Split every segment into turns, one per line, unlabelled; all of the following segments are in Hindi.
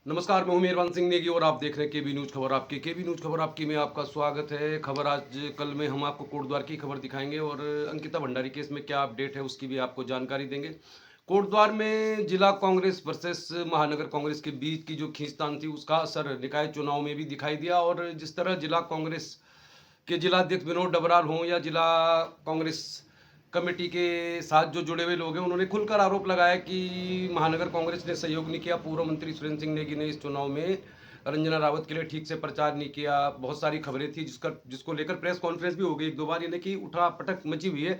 नमस्कार, मैं हूं मेहरबान सिंह नेगी और आप देख रहे हैं केबी न्यूज़ खबर आपकी। केबी न्यूज़ खबर आपकी में आपका स्वागत है। खबर आज कल में हम आपको कोटद्वार की खबर दिखाएंगे और अंकिता भंडारी केस में क्या अपडेट है उसकी भी आपको जानकारी देंगे। कोटद्वार में जिला कांग्रेस वर्सेस महानगर कांग्रेस के बीच की जो खींचतान थी उसका असर निकाय चुनाव में भी दिखाई दिया और जिस तरह जिला कांग्रेस के जिलाध्यक्ष विनोद डबराल हों या जिला कांग्रेस कमेटी के साथ जो जुड़े हुए लोग हैं उन्होंने खुलकर आरोप लगाया कि महानगर कांग्रेस ने सहयोग नहीं किया। पूर्व मंत्री सुरेंद्र सिंह नेगी ने इस चुनाव में रंजना रावत के लिए ठीक से प्रचार नहीं किया। बहुत सारी खबरें थी जिसको लेकर प्रेस कॉन्फ्रेंस भी हो गई एक दो बार, यानी कि उठा पटक मची हुई है।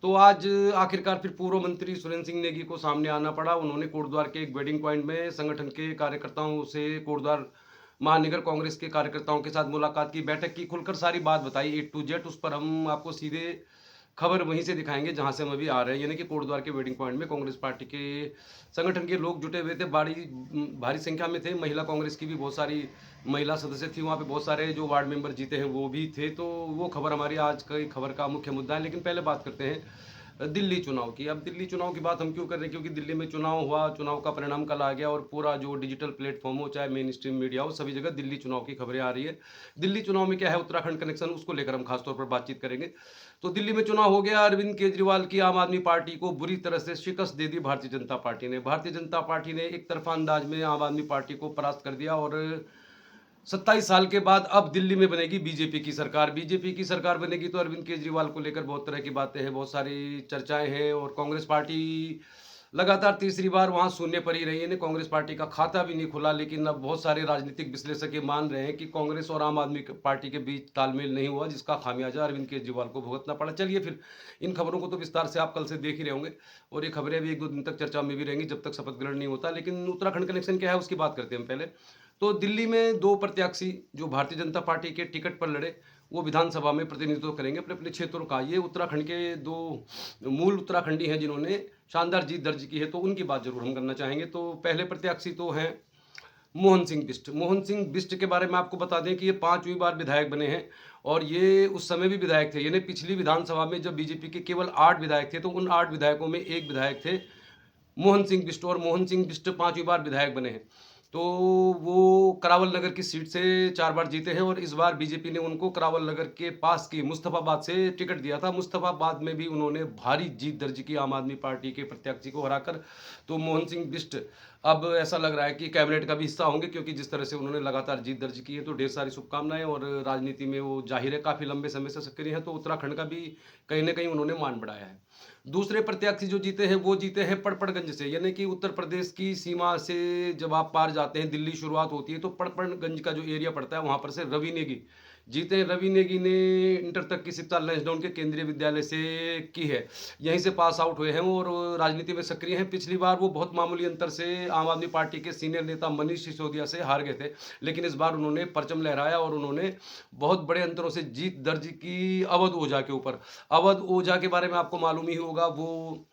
तो आज आखिरकार फिर पूर्व मंत्री सुरेंद्र सिंह नेगी को सामने आना पड़ा। उन्होंने कोटद्वार के एक वेडिंग पॉइंट में संगठन के कार्यकर्ताओं से कोटद्वार महानगर कांग्रेस के कार्यकर्ताओं के साथ मुलाकात की, बैठक की, खुलकर सारी बात बताई A to Z। उस पर हम आपको सीधे खबर वहीं से दिखाएंगे जहां से हम अभी आ रहे हैं, यानी कि कोटद्वार के वेडिंग पॉइंट में कांग्रेस पार्टी के संगठन के लोग जुटे हुए थे। बड़ी भारी संख्या में थे। महिला कांग्रेस की भी बहुत सारी महिला सदस्य थी वहां पे। बहुत सारे जो वार्ड मेंबर जीते हैं वो भी थे। तो वो खबर हमारी आज की खबर का मुख्य मुद्दा है। लेकिन पहले बात करते हैं दिल्ली चुनाव की। अब दिल्ली चुनाव की बात हम क्यों कर रहे हैं, क्योंकि दिल्ली में चुनाव हुआ, चुनाव का परिणाम कल आ गया और पूरा जो डिजिटल प्लेटफॉर्म हो चाहे मेन स्ट्रीम मीडिया हो, सभी जगह दिल्ली चुनाव की खबरें आ रही है। दिल्ली चुनाव में क्या है उत्तराखंड कनेक्शन, उसको लेकर हम खासतौर पर बातचीत करेंगे। तो दिल्ली में चुनाव हो गया। अरविंद केजरीवाल की आम आदमी पार्टी को बुरी तरह से शिकस्त दे दी भारतीय जनता पार्टी ने। भारतीय जनता पार्टी ने एक तरफा अंदाज में आम आदमी पार्टी को परास्त कर दिया और 27 साल के बाद अब दिल्ली में बनेगी बीजेपी की सरकार। बीजेपी की सरकार बनेगी तो अरविंद केजरीवाल को लेकर बहुत तरह की बातें हैं, बहुत सारी चर्चाएं हैं और कांग्रेस पार्टी लगातार तीसरी बार वहां शून्य पर ही रही है। कांग्रेस पार्टी का खाता भी नहीं खुला। लेकिन अब बहुत सारे राजनीतिक विश्लेषक ये मान रहे हैं कि कांग्रेस और आम आदमी पार्टी के बीच तालमेल नहीं हुआ, जिसका खामियाजा अरविंद केजरीवाल को भुगतना पड़ा। चलिए फिर इन खबरों को तो विस्तार से आप कल से देख ही रहे होंगे और ये खबरें भी एक दो दिन तक चर्चा में भी रहेंगी जब तक शपथ ग्रहण नहीं होता। लेकिन उत्तराखंड कनेक्शन क्या है उसकी बात करते हैं हम पहले। तो दिल्ली में दो प्रत्याशी जो भारतीय जनता पार्टी के टिकट पर लड़े वो विधानसभा में प्रतिनिधित्व करेंगे अपने अपने क्षेत्रों का। ये उत्तराखंड के दो मूल उत्तराखंडी हैं जिन्होंने शानदार जीत दर्ज की है, तो उनकी बात जरूर हम करना चाहेंगे। तो पहले प्रत्याशी तो हैं मोहन सिंह बिष्ट। मोहन सिंह बिष्ट के बारे में आपको बता दें कि ये 5वीं बार विधायक बने हैं और ये उस समय भी विधायक थे, यानी पिछली विधानसभा में जब बीजेपी के केवल 8 विधायक थे तो उन 8 विधायकों में एक विधायक थे मोहन सिंह बिष्ट और मोहन सिंह बिष्ट 5वीं बार विधायक बने हैं। तो वो करावल नगर की सीट से 4 बार जीते हैं और इस बार बीजेपी ने उनको करावल नगर के पास की मुस्तफाबाद से टिकट दिया था। मुस्तफाबाद में भी उन्होंने भारी जीत दर्ज की आम आदमी पार्टी के प्रत्याशी को हराकर। तो मोहन सिंह बिष्ट अब ऐसा लग रहा है कि कैबिनेट का भी हिस्सा होंगे, क्योंकि जिस तरह से उन्होंने लगातार जीत दर्ज की है तो ढेर सारी शुभकामनाएं। और राजनीति में वो जाहिर है काफ़ी लंबे समय से सक्रिय हैं, तो उत्तराखंड का भी कहीं ना कहीं उन्होंने मान बढ़ाया है। दूसरे प्रत्याशी जो जीते हैं वो जीते हैं पड़पड़गंज से, यानी कि उत्तर प्रदेश की सीमा से जब आप पार जाते हैं, दिल्ली शुरुआत होती है तो पड़पड़गंज का जो एरिया पड़ता है वहां पर से रवि नेगी जीते हैं। रवि नेगी ने इंटर तक की शिक्षा लैंसडाउन के केंद्रीय विद्यालय से की है, यहीं से पास आउट हुए हैं और राजनीति में सक्रिय हैं। पिछली बार वो बहुत मामूली अंतर से आम आदमी पार्टी के सीनियर नेता मनीष सिसोदिया से हार गए थे, लेकिन इस बार उन्होंने परचम लहराया और उन्होंने बहुत बड़े अंतरों से जीत दर्ज की अवध ओझा के ऊपर। अवध ओझा के बारे में आपको मालूम ही होगा, वो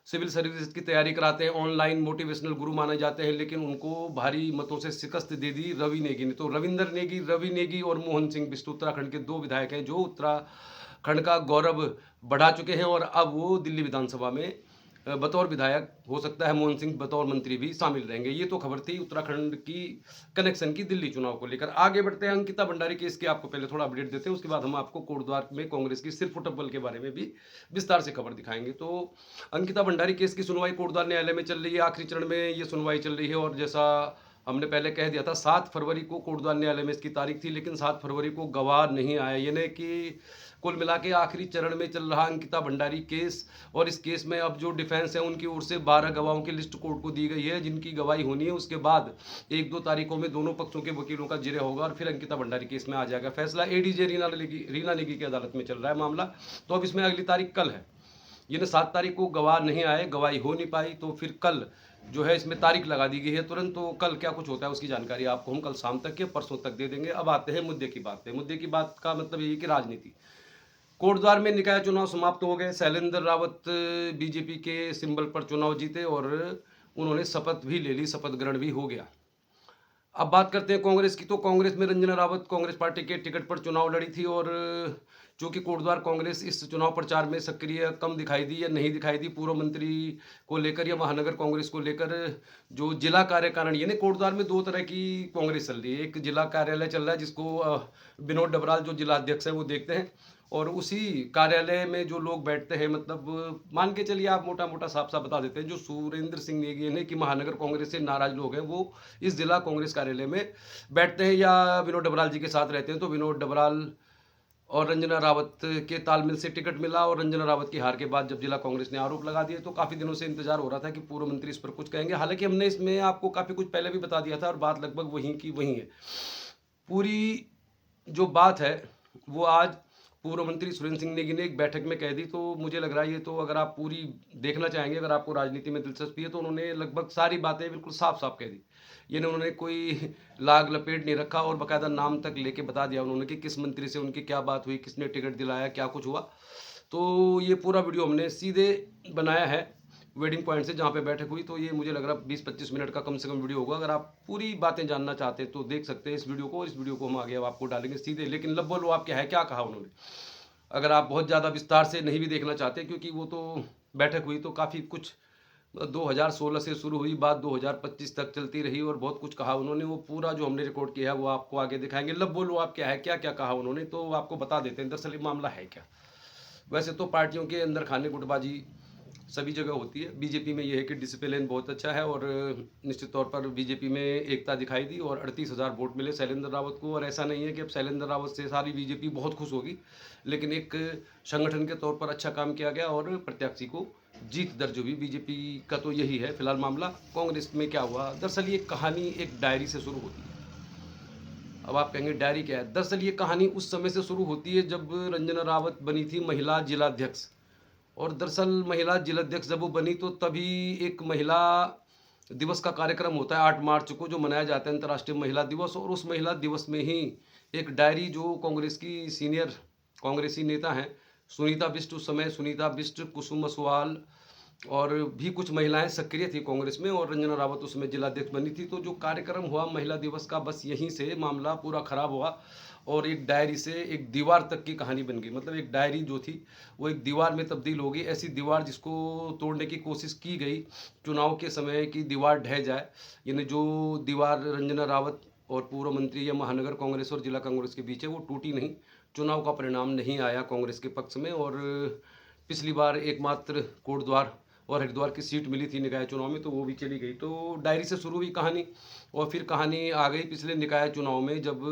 सिविल सर्विस की तैयारी कराते हैं, ऑनलाइन मोटिवेशनल गुरु माने जाते हैं, लेकिन उनको भारी मतों से शिकस्त दे दी रवि नेगी ने। तो रविंदर नेगी, रवि नेगी और मोहन सिंह बिष्ट उत्तराखंड के दो विधायक हैं जो उत्तराखंड का गौरव बढ़ा चुके हैं और अब वो दिल्ली विधानसभा में बतौर विधायक, हो सकता है मोहन सिंह बतौर मंत्री भी शामिल रहेंगे। ये तो खबर थी उत्तराखंड की कनेक्शन की दिल्ली चुनाव को लेकर। आगे बढ़ते हैं अंकिता भंडारी केस की, आपको पहले थोड़ा अपडेट देते हैं, उसके बाद हम आपको कोटद्वार में कांग्रेस की सिर फुटबल के बारे में भी विस्तार से खबर दिखाएंगे। तो अंकिता भंडारी केस की सुनवाई कोटद्वार न्यायालय में चल रही है। आखिरी चरण में ये सुनवाई चल रही है और जैसा हमने पहले कह दिया था 7 फरवरी को कोटद्वार न्यायालय में इसकी तारीख थी, लेकिन 7 फरवरी को गवाह नहीं आया, यानी कि कुल मिला के आखिरी चरण में चल रहा अंकिता भंडारी केस। और इस केस में अब जो डिफेंस है उनकी ओर से 12 गवाहों की लिस्ट कोर्ट को दी गई है जिनकी गवाही होनी है। उसके बाद 1-2 तारीखों में दोनों पक्षों के वकीलों का जिरह होगा और फिर अंकिता भंडारी केस में आ जाएगा फैसला। एडीजे रीना नेगी की अदालत में चल रहा है मामला। तो अब इसमें अगली तारीख कल है, यानी 7 तारीख को गवाह नहीं आए, गवाही हो नहीं पाई, तो फिर कल जो है इसमें तारीख लगा दी गई है तुरंत। तो कल क्या कुछ होता है उसकी जानकारी आपको हम कल शाम तक या परसों तक दे देंगे। अब आते हैं मुद्दे की बात पे। मुद्दे की बात का मतलब ये कि राजनीति, कोटद्वार में निकाय चुनाव समाप्त हो गए। शैलेंद्र रावत बीजेपी के सिंबल पर चुनाव जीते और उन्होंने शपथ भी ले ली, शपथ ग्रहण भी हो गया। अब बात करते हैं कांग्रेस की। तो कांग्रेस में रंजना रावत कांग्रेस पार्टी के टिकट पर चुनाव लड़ी थी और चूँकि कोटद्वार कांग्रेस इस चुनाव प्रचार में सक्रिय कम दिखाई दी या नहीं दिखाई दी, पूर्व मंत्री को लेकर या महानगर कांग्रेस को लेकर जो जिला कार्यकारिणी, यानी कोटद्वार में 2 तरह की कांग्रेस चल रही है। एक जिला कार्यालय चल रहा है जिसको विनोद डबराल जो जिला अध्यक्ष है वो देखते हैं, और उसी कार्यालय में जो लोग बैठते हैं, मतलब मान के चलिए आप मोटा-मोटा साफ-साफ बता देते हैं, जो सुरेंद्र सिंह नेगी यानी कि महानगर कांग्रेस से नाराज लोग हैं, वो इस जिला कांग्रेस कार्यालय में बैठते हैं या विनोद डबराल जी के साथ रहते हैं। तो विनोद डबराल और रंजना रावत के तालमेल से टिकट मिला, और रंजना रावत की हार के बाद जब जिला कांग्रेस ने आरोप लगा दिए तो काफ़ी दिनों से इंतजार हो रहा था कि पूर्व मंत्री इस पर कुछ कहेंगे। हालांकि हमने इसमें आपको काफ़ी कुछ पहले भी बता दिया था और बात लगभग वहीं की वहीं है। पूरी जो बात है वो आज पूर्व मंत्री सुरेंद्र सिंह नेगी ने एक बैठक में कह दी। तो मुझे लग रहा है ये तो अगर आप पूरी देखना चाहेंगे, अगर आपको राजनीति में दिलचस्पी है, तो उन्होंने लगभग सारी बातें बिल्कुल साफ साफ कह दी। ये उन्होंने कोई लाग लपेट नहीं रखा और बाकायदा नाम तक लेके बता दिया उन्होंने कि किस मंत्री से उनकी क्या बात हुई, किसने टिकट दिलाया, क्या कुछ हुआ। तो ये पूरा वीडियो हमने सीधे बनाया है वेडिंग पॉइंट से जहाँ पे बैठक हुई। तो ये मुझे लग रहा है 20-25 मिनट का कम से कम वीडियो होगा। अगर आप पूरी बातें जानना चाहते हैं तो देख सकते हैं इस वीडियो को, और इस वीडियो को हम आगे अब आपको डालेंगे सीधे। लेकिन लब बोलो आप क्या है, क्या कहा उन्होंने, अगर आप बहुत ज़्यादा विस्तार से नहीं भी देखना चाहते, क्योंकि वो तो बैठक हुई तो काफ़ी कुछ 2016 से शुरू हुई बात 2025 तक चलती रही, और बहुत कुछ कहा उन्होंने। वो पूरा जो हमने रिकॉर्ड किया है वो आपको आगे दिखाएंगे। लब बोलो आप क्या है, क्या क्या कहा उन्होंने, तो आपको बता देते हैं दरअसल ये मामला है क्या। वैसे तो पार्टियों के अंदर खाने गुटबाजी सभी जगह होती है। बीजेपी में ये है कि डिसिप्लिन बहुत अच्छा है, और निश्चित तौर पर बीजेपी में एकता दिखाई दी और 38,000 वोट मिले शैलेंद्र रावत को। और ऐसा नहीं है कि अब शैलेंद्र रावत से सारी बीजेपी बहुत खुश होगी, लेकिन एक संगठन के तौर पर अच्छा काम किया गया और प्रत्याशी को जीत दर्ज हुई। बीजेपी का तो यही है फिलहाल मामला। कांग्रेस में क्या हुआ, दरअसल ये कहानी एक डायरी से शुरू होती है। अब आप कहेंगे डायरी क्या है, दरअसल ये कहानी उस समय से शुरू होती है जब रंजना रावत बनी थी महिला जिलाध्यक्ष। और दरअसल महिला जिलाध्यक्ष जब वो बनी तो तभी एक महिला दिवस का कार्यक्रम होता है 8 मार्च को, जो मनाया जाता है अंतर्राष्ट्रीय महिला दिवस। और उस महिला दिवस में ही एक डायरी, जो कांग्रेस की सीनियर कांग्रेसी नेता हैं सुनीता बिष्ट, उस समय सुनीता बिष्ट, कुसुम असवाल और भी कुछ महिलाएं सक्रिय थी कांग्रेस में, और रंजना रावत उसमें जिलाध्यक्ष बनी थी। तो जो कार्यक्रम हुआ महिला दिवस का, बस यहीं से मामला पूरा खराब हुआ और एक डायरी से एक दीवार तक की कहानी बन गई। मतलब एक डायरी जो थी वो एक दीवार में तब्दील हो गई, ऐसी दीवार जिसको तोड़ने की कोशिश की गई चुनाव के समय कि दीवार ढह जाए। यानी जो दीवार रंजना रावत और पूर्व मंत्री या महानगर कांग्रेस और जिला कांग्रेस के बीच है वो टूटी नहीं, चुनाव का परिणाम नहीं आया कांग्रेस के पक्ष में। और पिछली बार एकमात्र कोटद्वार और हरिद्वार की सीट मिली थी निकाय चुनाव में, तो वो भी चली गई। तो डायरी से शुरू हुई कहानी, और फिर कहानी आ गई पिछले निकाय चुनाव में जब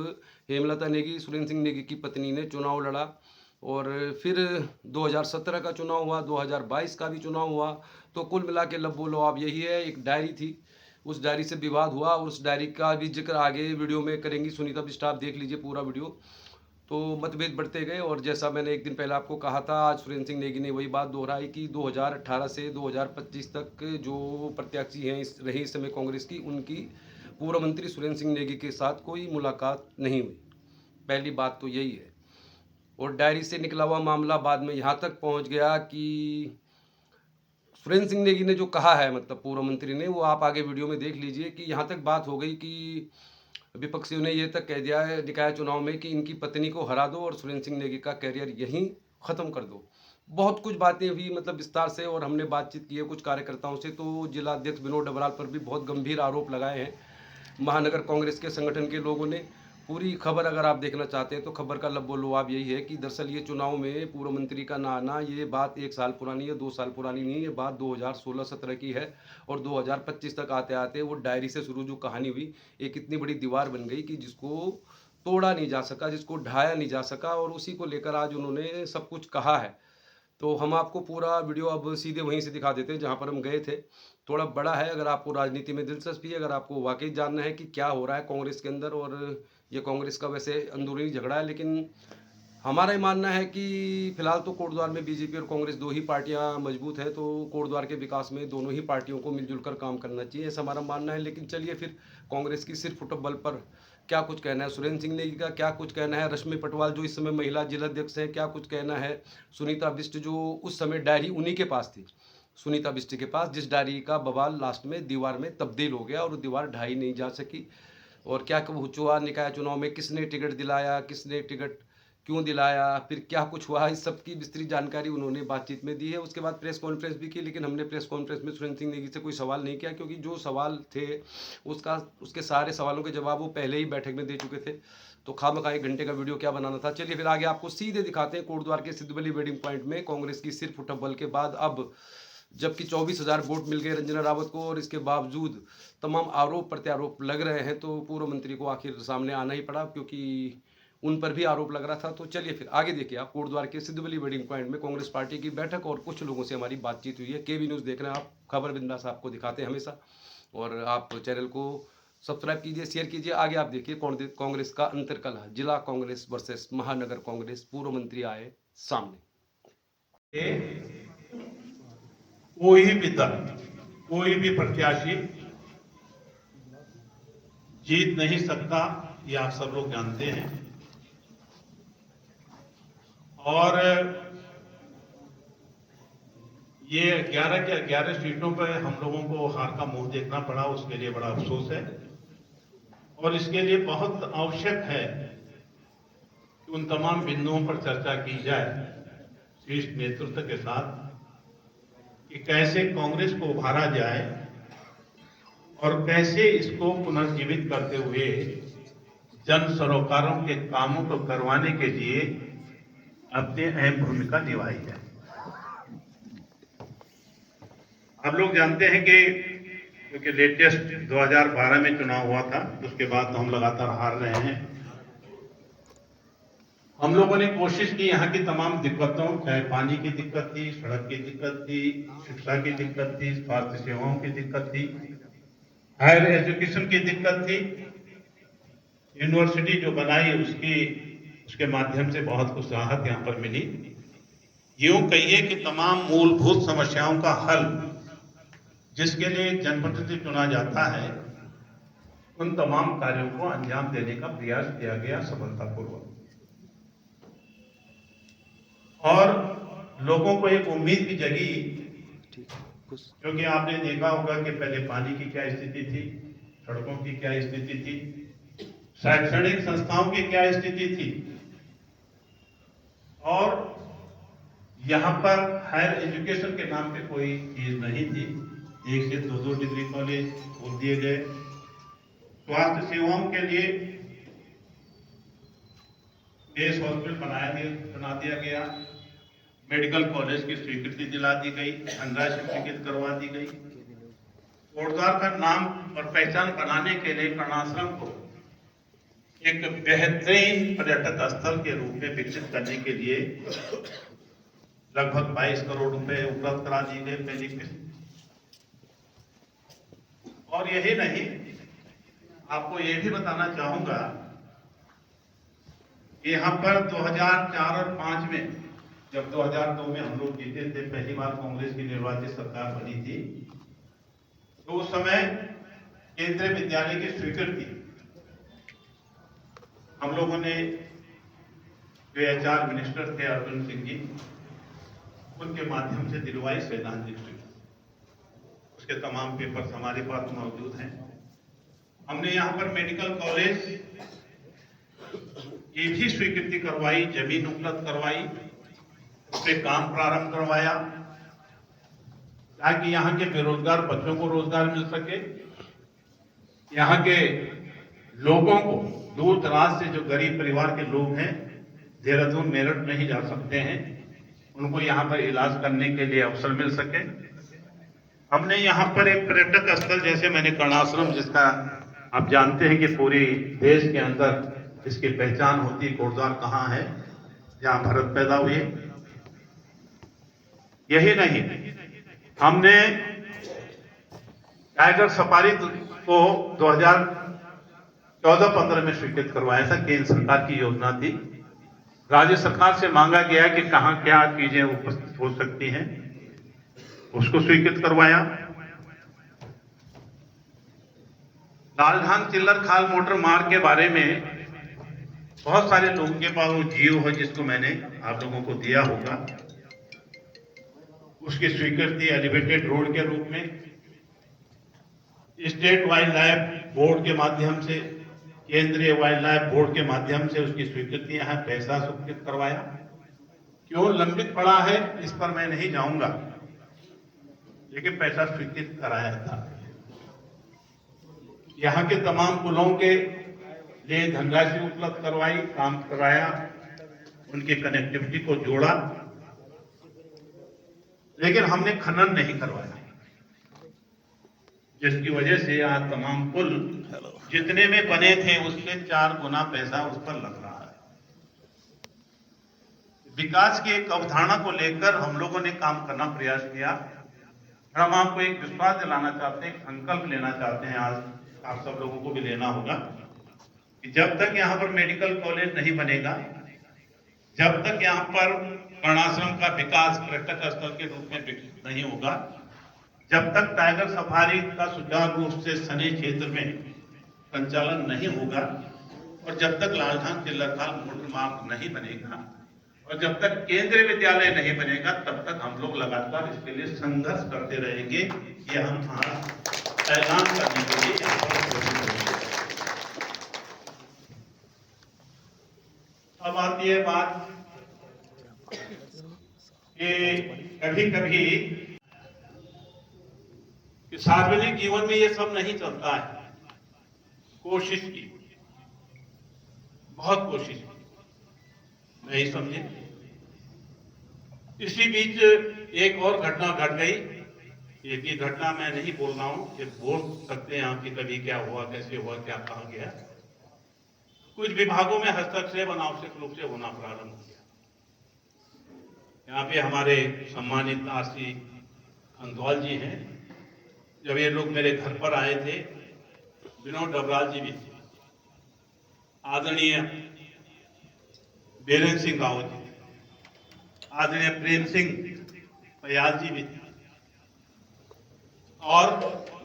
हेमलता नेगी, सुरेंद्र सिंह नेगी की पत्नी ने चुनाव लड़ा। और फिर 2017 का चुनाव हुआ, 2022 का भी चुनाव हुआ। तो कुल मिला के लब बोलो आप यही है, एक डायरी थी, उस डायरी से विवाद हुआ, और उस डायरी का भी जिक्र आगे वीडियो में करेंगी सुनीता बिष्ट, आप देख लीजिए पूरा वीडियो। तो मतभेद बढ़ते गए, और जैसा मैंने एक दिन पहले आपको कहा था, आज सुरेंद्र सिंह नेगी ने वही बात दोहराई कि 2018 से 2025 तक जो प्रत्याशी हैं रही इस समय कांग्रेस की, उनकी पूर्व मंत्री सुरेंद्र सिंह नेगी के साथ कोई मुलाकात नहीं हुई। पहली बात तो यही है। और डायरी से निकला हुआ मामला बाद में यहाँ तक पहुँच गया कि सुरेंद्र सिंह नेगी ने जो कहा है, मतलब पूर्व मंत्री ने, वो आप आगे वीडियो में देख लीजिए कि यहाँ तक बात हो गई कि विपक्षियों ने ये तक कह दिया है निकाय चुनाव में कि इनकी पत्नी को हरा दो और सुरेंद्र सिंह नेगी का कैरियर यहीं ख़त्म कर दो। बहुत कुछ बातें हुई मतलब विस्तार से, और हमने बातचीत की है कुछ कार्यकर्ताओं से। तो जिला अध्यक्ष विनोद डबराल पर भी बहुत गंभीर आरोप लगाए हैं महानगर कांग्रेस के संगठन के लोगों ने। पूरी खबर अगर आप देखना चाहते हैं तो खबर का लब बोलो आप यही है कि दरअसल ये चुनाव में पूर्व मंत्री का ना आना, ये बात 1 साल पुरानी है, 2 साल पुरानी नहीं, ये बात 2016-17 की है। और 2025 तक आते आते वो डायरी से शुरू जो कहानी हुई, एक इतनी बड़ी दीवार बन गई कि जिसको तोड़ा नहीं जा सका, जिसको ढाया नहीं जा सका, और उसी को लेकर आज उन्होंने सब कुछ कहा है। तो हम आपको पूरा वीडियो अब सीधे वहीं से दिखा देते हैं जहाँ पर हम गए थे। थोड़ा बड़ा है, अगर आपको राजनीति में दिलचस्पी है, अगर आपको वाकई जानना है कि क्या हो रहा है कांग्रेस के अंदर, और ये कांग्रेस का वैसे अंदरूनी झगड़ा है, लेकिन हमारा ये मानना है कि फिलहाल तो कोटद्वार में बीजेपी और कांग्रेस 2 ही पार्टियां मजबूत हैं, तो कोटद्वार के विकास में दोनों ही पार्टियों को मिलजुल कर काम करना चाहिए, ऐसा हमारा मानना है। लेकिन चलिए फिर कांग्रेस की सिर्फ फुटबॉल पर क्या कुछ कहना है, सुरेंद्र सिंह नेगी का क्या कुछ कहना है, रश्मि पटवाल जो इस समय महिला जिलाध्यक्ष है क्या कुछ कहना है, सुनीता बिष्ट जो उस समय डायरी उन्हीं के पास थी, सुनीता बिष्ट के पास, जिस डायरी का बवाल लास्ट में दीवार में तब्दील हो गया और दीवार ढाई नहीं जा सकी। और क्या कब हुआ निकाय चुनाव में, किसने टिकट दिलाया, किसने टिकट क्यों दिलाया, फिर क्या कुछ हुआ, इस सब की विस्तृत जानकारी उन्होंने बातचीत में दी है। उसके बाद प्रेस कॉन्फ्रेंस भी की, लेकिन हमने प्रेस कॉन्फ्रेंस में सुरेंद्र सिंह नेगी से कोई सवाल नहीं किया, क्योंकि जो सवाल थे उसके सारे सवालों के जवाब वो पहले ही बैठक में दे चुके थे। तो खामखा 1 घंटे का वीडियो क्या बनाना था। चलिए फिर आगे आपको सीधे दिखाते हैं कोटद्वार के सिद्धबली वेडिंग पॉइंट में कांग्रेस की सिर्फ उठक बल के बाद अब जबकि 24,000 वोट मिल गए रंजना रावत को, और इसके बावजूद तमाम आरोप प्रत्यारोप लग रहे हैं, तो पूर्व मंत्री को आखिर सामने आना ही पड़ा, क्योंकि उन पर भी आरोप लग रहा था। तो चलिए फिर आगे देखिए आप कोटद्वार के सिद्धबली वेडिंग पॉइंट में कांग्रेस पार्टी की बैठक और कुछ लोगों से हमारी बातचीत हुई है। केवी न्यूज़ देख रहे हैं आप, खबर बिंदास आपको दिखाते हैं हमेशा, और आप चैनल को सब्सक्राइब कीजिए, शेयर कीजिए। आगे आप देखिए कांग्रेस का अंतरकलह, जिला कांग्रेस वर्सेस महानगर कांग्रेस, पूर्व मंत्री आए सामने।
कोई भी दल, कोई भी प्रत्याशी जीत नहीं सकता, ये आप सब लोग जानते हैं। और ये 11 के 11 सीटों पर हम लोगों को हार का मुंह देखना पड़ा, उसके लिए बड़ा अफसोस है। और इसके लिए बहुत आवश्यक है कि उन तमाम बिंदुओं पर चर्चा की जाए शीर्ष नेतृत्व के साथ कि कैसे कांग्रेस को उभारा जाए और कैसे इसको पुनर्जीवित करते हुए जन सरोकारों के कामों को करवाने के लिए अपनी अहम भूमिका निभाई जाए। आप लोग जानते हैं कि क्योंकि लेटेस्ट 2012 में चुनाव हुआ था, उसके बाद तो हम लगातार हार रहे हैं। हम लोगों ने कोशिश की यहाँ की तमाम दिक्कतों, चाहे पानी की दिक्कत थी, सड़क की दिक्कत थी, शिक्षा की दिक्कत थी, स्वास्थ्य सेवाओं की दिक्कत थी, हायर एजुकेशन की दिक्कत थी, यूनिवर्सिटी जो बनाई उसके माध्यम से बहुत कुछ राहत यहाँ पर मिली। यूं कहिए कि तमाम मूलभूत समस्याओं का हल जिसके लिए जनप्रतिनिधि चुना जाता है, उन तमाम कार्यों को अंजाम देने का प्रयास किया गया सफलतापूर्वक। और लोगों को एक उम्मीद भी जगी, क्योंकि आपने देखा होगा कि पहले पानी की क्या स्थिति थी, सड़कों की क्या स्थिति थी, शैक्षणिक संस्थाओं की क्या स्थिति थी, और यहां पर हायर एजुकेशन के नाम पे कोई चीज नहीं थी। 1 से 2 डिग्री कॉलेज खोल दिए गए, स्वास्थ्य सेवाओं के लिए बेस हॉस्पिटल बना दिया गया, मेडिकल कॉलेज की स्वीकृति दिला दी गई, धनराशि स्वीकृत करवा दी गई। कोटद्वार का नाम और पहचान बनाने के लिए कर्णाश्रम को एक बेहतरीन पर्यटक स्थल के रूप में विकसित करने के लिए लगभग 22 करोड़ रुपए उपलब्ध करा दिए गए पहली किस्त। और यही नहीं, आपको यह भी बताना चाहूंगा कि यहाँ पर 2004 और 2005 में, जब 2002 में हम लोग जीते थे, पहली बार कांग्रेस की निर्वाचित सरकार बनी थी, तो उस समय केंद्रीय विद्यालय की स्वीकृति हम लोगों ने, जो एचआर मिनिस्टर थे अर्जुन सिंह जी, उनके माध्यम से दिलवाई सैद्धांतिक स्वीकृति। उसके तमाम पेपर्स हमारे पास मौजूद हैं। हमने यहाँ पर मेडिकल कॉलेज की भी स्वीकृति करवाई, जमीन उपलब्ध करवाई, उस पर काम प्रारंभ करवाया, ताकि यहाँ के बेरोजगार बच्चों को रोजगार मिल सके, यहाँ के लोगों को, दूर दराज से जो गरीब परिवार के लोग हैं, देहरादून मेरठ नहीं जा सकते हैं, उनको यहाँ पर इलाज करने के लिए अवसर मिल सके। हमने यहाँ पर एक पर्यटक स्थल, जैसे मैंने कर्णाश्रम, जिसका आप जानते हैं कि पूरे देश के अंदर इसकी पहचान होती है, कोटद्वार कहाँ है, जहाँ भरत पैदा हुए। यही नहीं, हमने टाइगर सफारी को 2014-15 में स्वीकृत करवाया था। केंद्र सरकार की योजना थी। राज्य सरकार से मांगा गया कि कहां क्या चीजें उपस्थित हो सकती हैं, उसको स्वीकृत करवाया। लालधान चिल्लर खाल मोटर मार्ग के बारे में बहुत सारे लोगों के पास वो जियो है, जिसको मैंने आप लोगों को दिया होगा, उसकी स्वीकृति एलिवेटेड रोड के रूप में, स्टेट वाइल्ड लाइफ बोर्ड के माध्यम से केंद्रीय वाइल्ड लाइफ बोर्ड के माध्यम से उसकी स्वीकृति है, पैसा स्वीकृत करवाया। क्यों लंबित पड़ा है इस पर मैं नहीं जाऊंगा, लेकिन पैसा स्वीकृत कराया था। यहाँ के तमाम पुलों के लिए धनराशि उपलब्ध करवाई, काम कराया, उनकी कनेक्टिविटी को जोड़ा, लेकिन हमने खनन नहीं करवाया, जिसकी वजह से आज तमाम पुल जितने में बने थे उससे 4 गुना पैसा उस पर लग रहा है। विकास की एक अवधारणा को लेकर हम लोगों ने काम करना प्रयास किया। हम आपको एक विश्वास दिलाना चाहते हैं, संकल्प लेना चाहते हैं, आज आप सब लोगों को भी लेना होगा कि जब तक यहाँ पर मेडिकल कॉलेज नहीं बनेगा, जब तक यहाँ पर वर्णाश्रम का विकास पर्यटक स्थल के रूप में विकसित नहीं होगा, जब तक टाइगर सफारी का सुचारू रूप से सनी क्षेत्र में संचालन नहीं होगा, और जब तक लालधाम चिल्लरखाल मोटर मार्ग नहीं बनेगा, और जब तक केंद्रीय विद्यालय नहीं बनेगा, तब तक हम लोग लगातार इसके लिए संघर्ष करते रहेंगे। ये हम आज ऐलान करने के लिए यहाँ पर कोशिश करेंगे। अब आती है बात कि कभी कभी कि सार्वजनिक जीवन में ये सब नहीं चलता है। कोशिश की, बहुत कोशिश की, नहीं समझे। इसी बीच एक और घटना घट गई। एक ही घटना मैं नहीं बोल रहा हूं, ये बोल सकते हैं आप कि कभी क्या हुआ, कैसे हुआ, क्या कहा गया। कुछ विभागों में हस्तक्षेप अनावश्यक रूप से होना प्रारंभ हो गया। यहाँ पे हमारे सम्मानित आरसी खंडवाल जी हैं। जब ये लोग मेरे घर पर आए थे, विनोद डबराल जी भी थे, आदरणीय बीरेंद्र सिंह रावत जी, आदरणीय प्रेम सिंह पयाल जी भी थे, और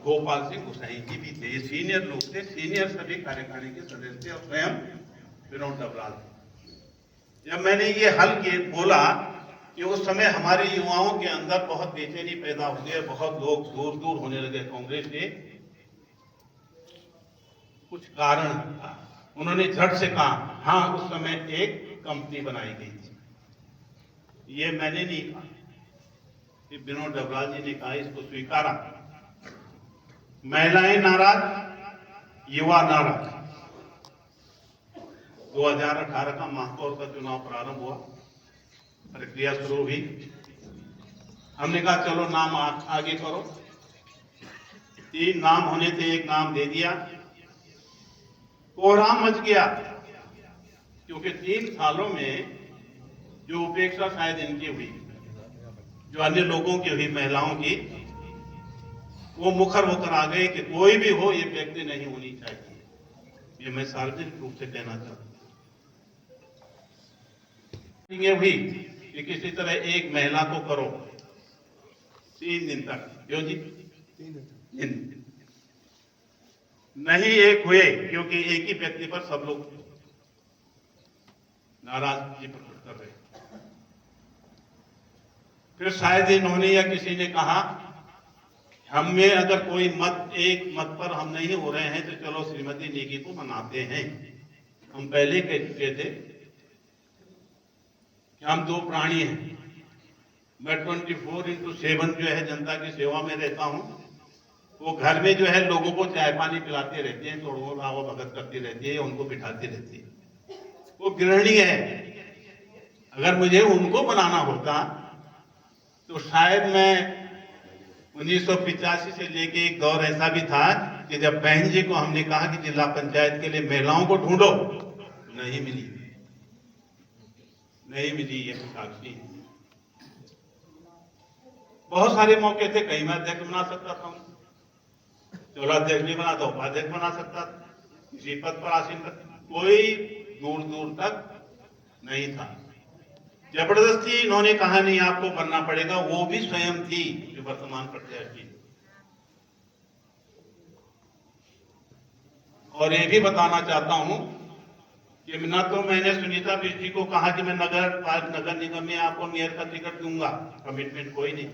गोपाल सिंह गुसाई जी भी थे। ये सीनियर लोग थे, सीनियर सभी कार्यकारिणी के सदस्य, और स्वयं विनोद डबराल। जब मैंने ये हल किए, बोला कि उस समय हमारे युवाओं के अंदर बहुत बेचैनी पैदा हो गई, बहुत लोग दूर दूर होने लगे कांग्रेस से, कुछ कारण था। उन्होंने झट से कहा, हाँ उस समय एक कंपनी बनाई गई थी। ये मैंने नहीं कहा, कि विनोद डबराल जी ने कहा, इसको स्वीकारा। महिलाएं नाराज, युवा नाराज। 2018 का महापौर का चुनाव प्रारंभ हुआ, प्रक्रिया शुरू हुई। हमने कहा चलो नाम आगे करो। 3 नाम होने थे, एक नाम दे दिया। कोहराम मच गया, क्योंकि 3 सालों में जो उपेक्षा शायद इनकी हुई, जो अन्य लोगों की हुई, महिलाओं की, वो मुखर होकर आ गए कि कोई भी हो, ये व्यक्ति नहीं होनी चाहिए। ये मैं सार्वजनिक रूप से कहना चाहता हूं। ये हुई कि किसी तरह एक महिला को करो 3 दिन तक। क्यों जी? 3 दिन नहीं एक हुए, क्योंकि एक ही व्यक्ति पर सब लोग नाराजगी प्रकट कर रहे। फिर शायद इन्होंने या किसी ने कहा, हम में अगर कोई मत, एक मत पर हम नहीं हो रहे हैं, तो चलो श्रीमती नेगी को मनाते हैं। हम पहले कह चुके थे कि हम 2 प्राणी हैं। मैं 24/7 जो है जनता की सेवा में रहता हूं। वो घर में जो है लोगों को चाय पानी पिलाते रहते हैं, तोड़ो लाओ भगत करती रहती है, उनको बिठाती रहती है। वो गृहिणी है। अगर मुझे उनको बनाना होता तो शायद मैं 1985 से लेके एक दौर ऐसा भी था कि जब बहन जी को हमने कहा कि जिला पंचायत के लिए महिलाओं को ढूंढो, नहीं मिली, नहीं मिली। ये साक्षी। बहुत सारे मौके थे, कहीं मैं अध्यक्ष बना सकता था, चलो अध्यक्ष नहीं बना तो उपाध्यक्ष बना सकता था, किसी पद पर आसीन कर, कोई दूर दूर तक नहीं था। जबरदस्ती इन्होंने कहा नहीं आपको बनना पड़ेगा, वो भी स्वयं थी जो वर्तमान प्रत्याशी। और ये भी बताना चाहता हूं कि ना तो मैंने सुनीता बिष्टी को कहा कि मैं नगर निगम में आपको मेयर का टिकट दूंगा, कमिटमेंट कोई नहीं।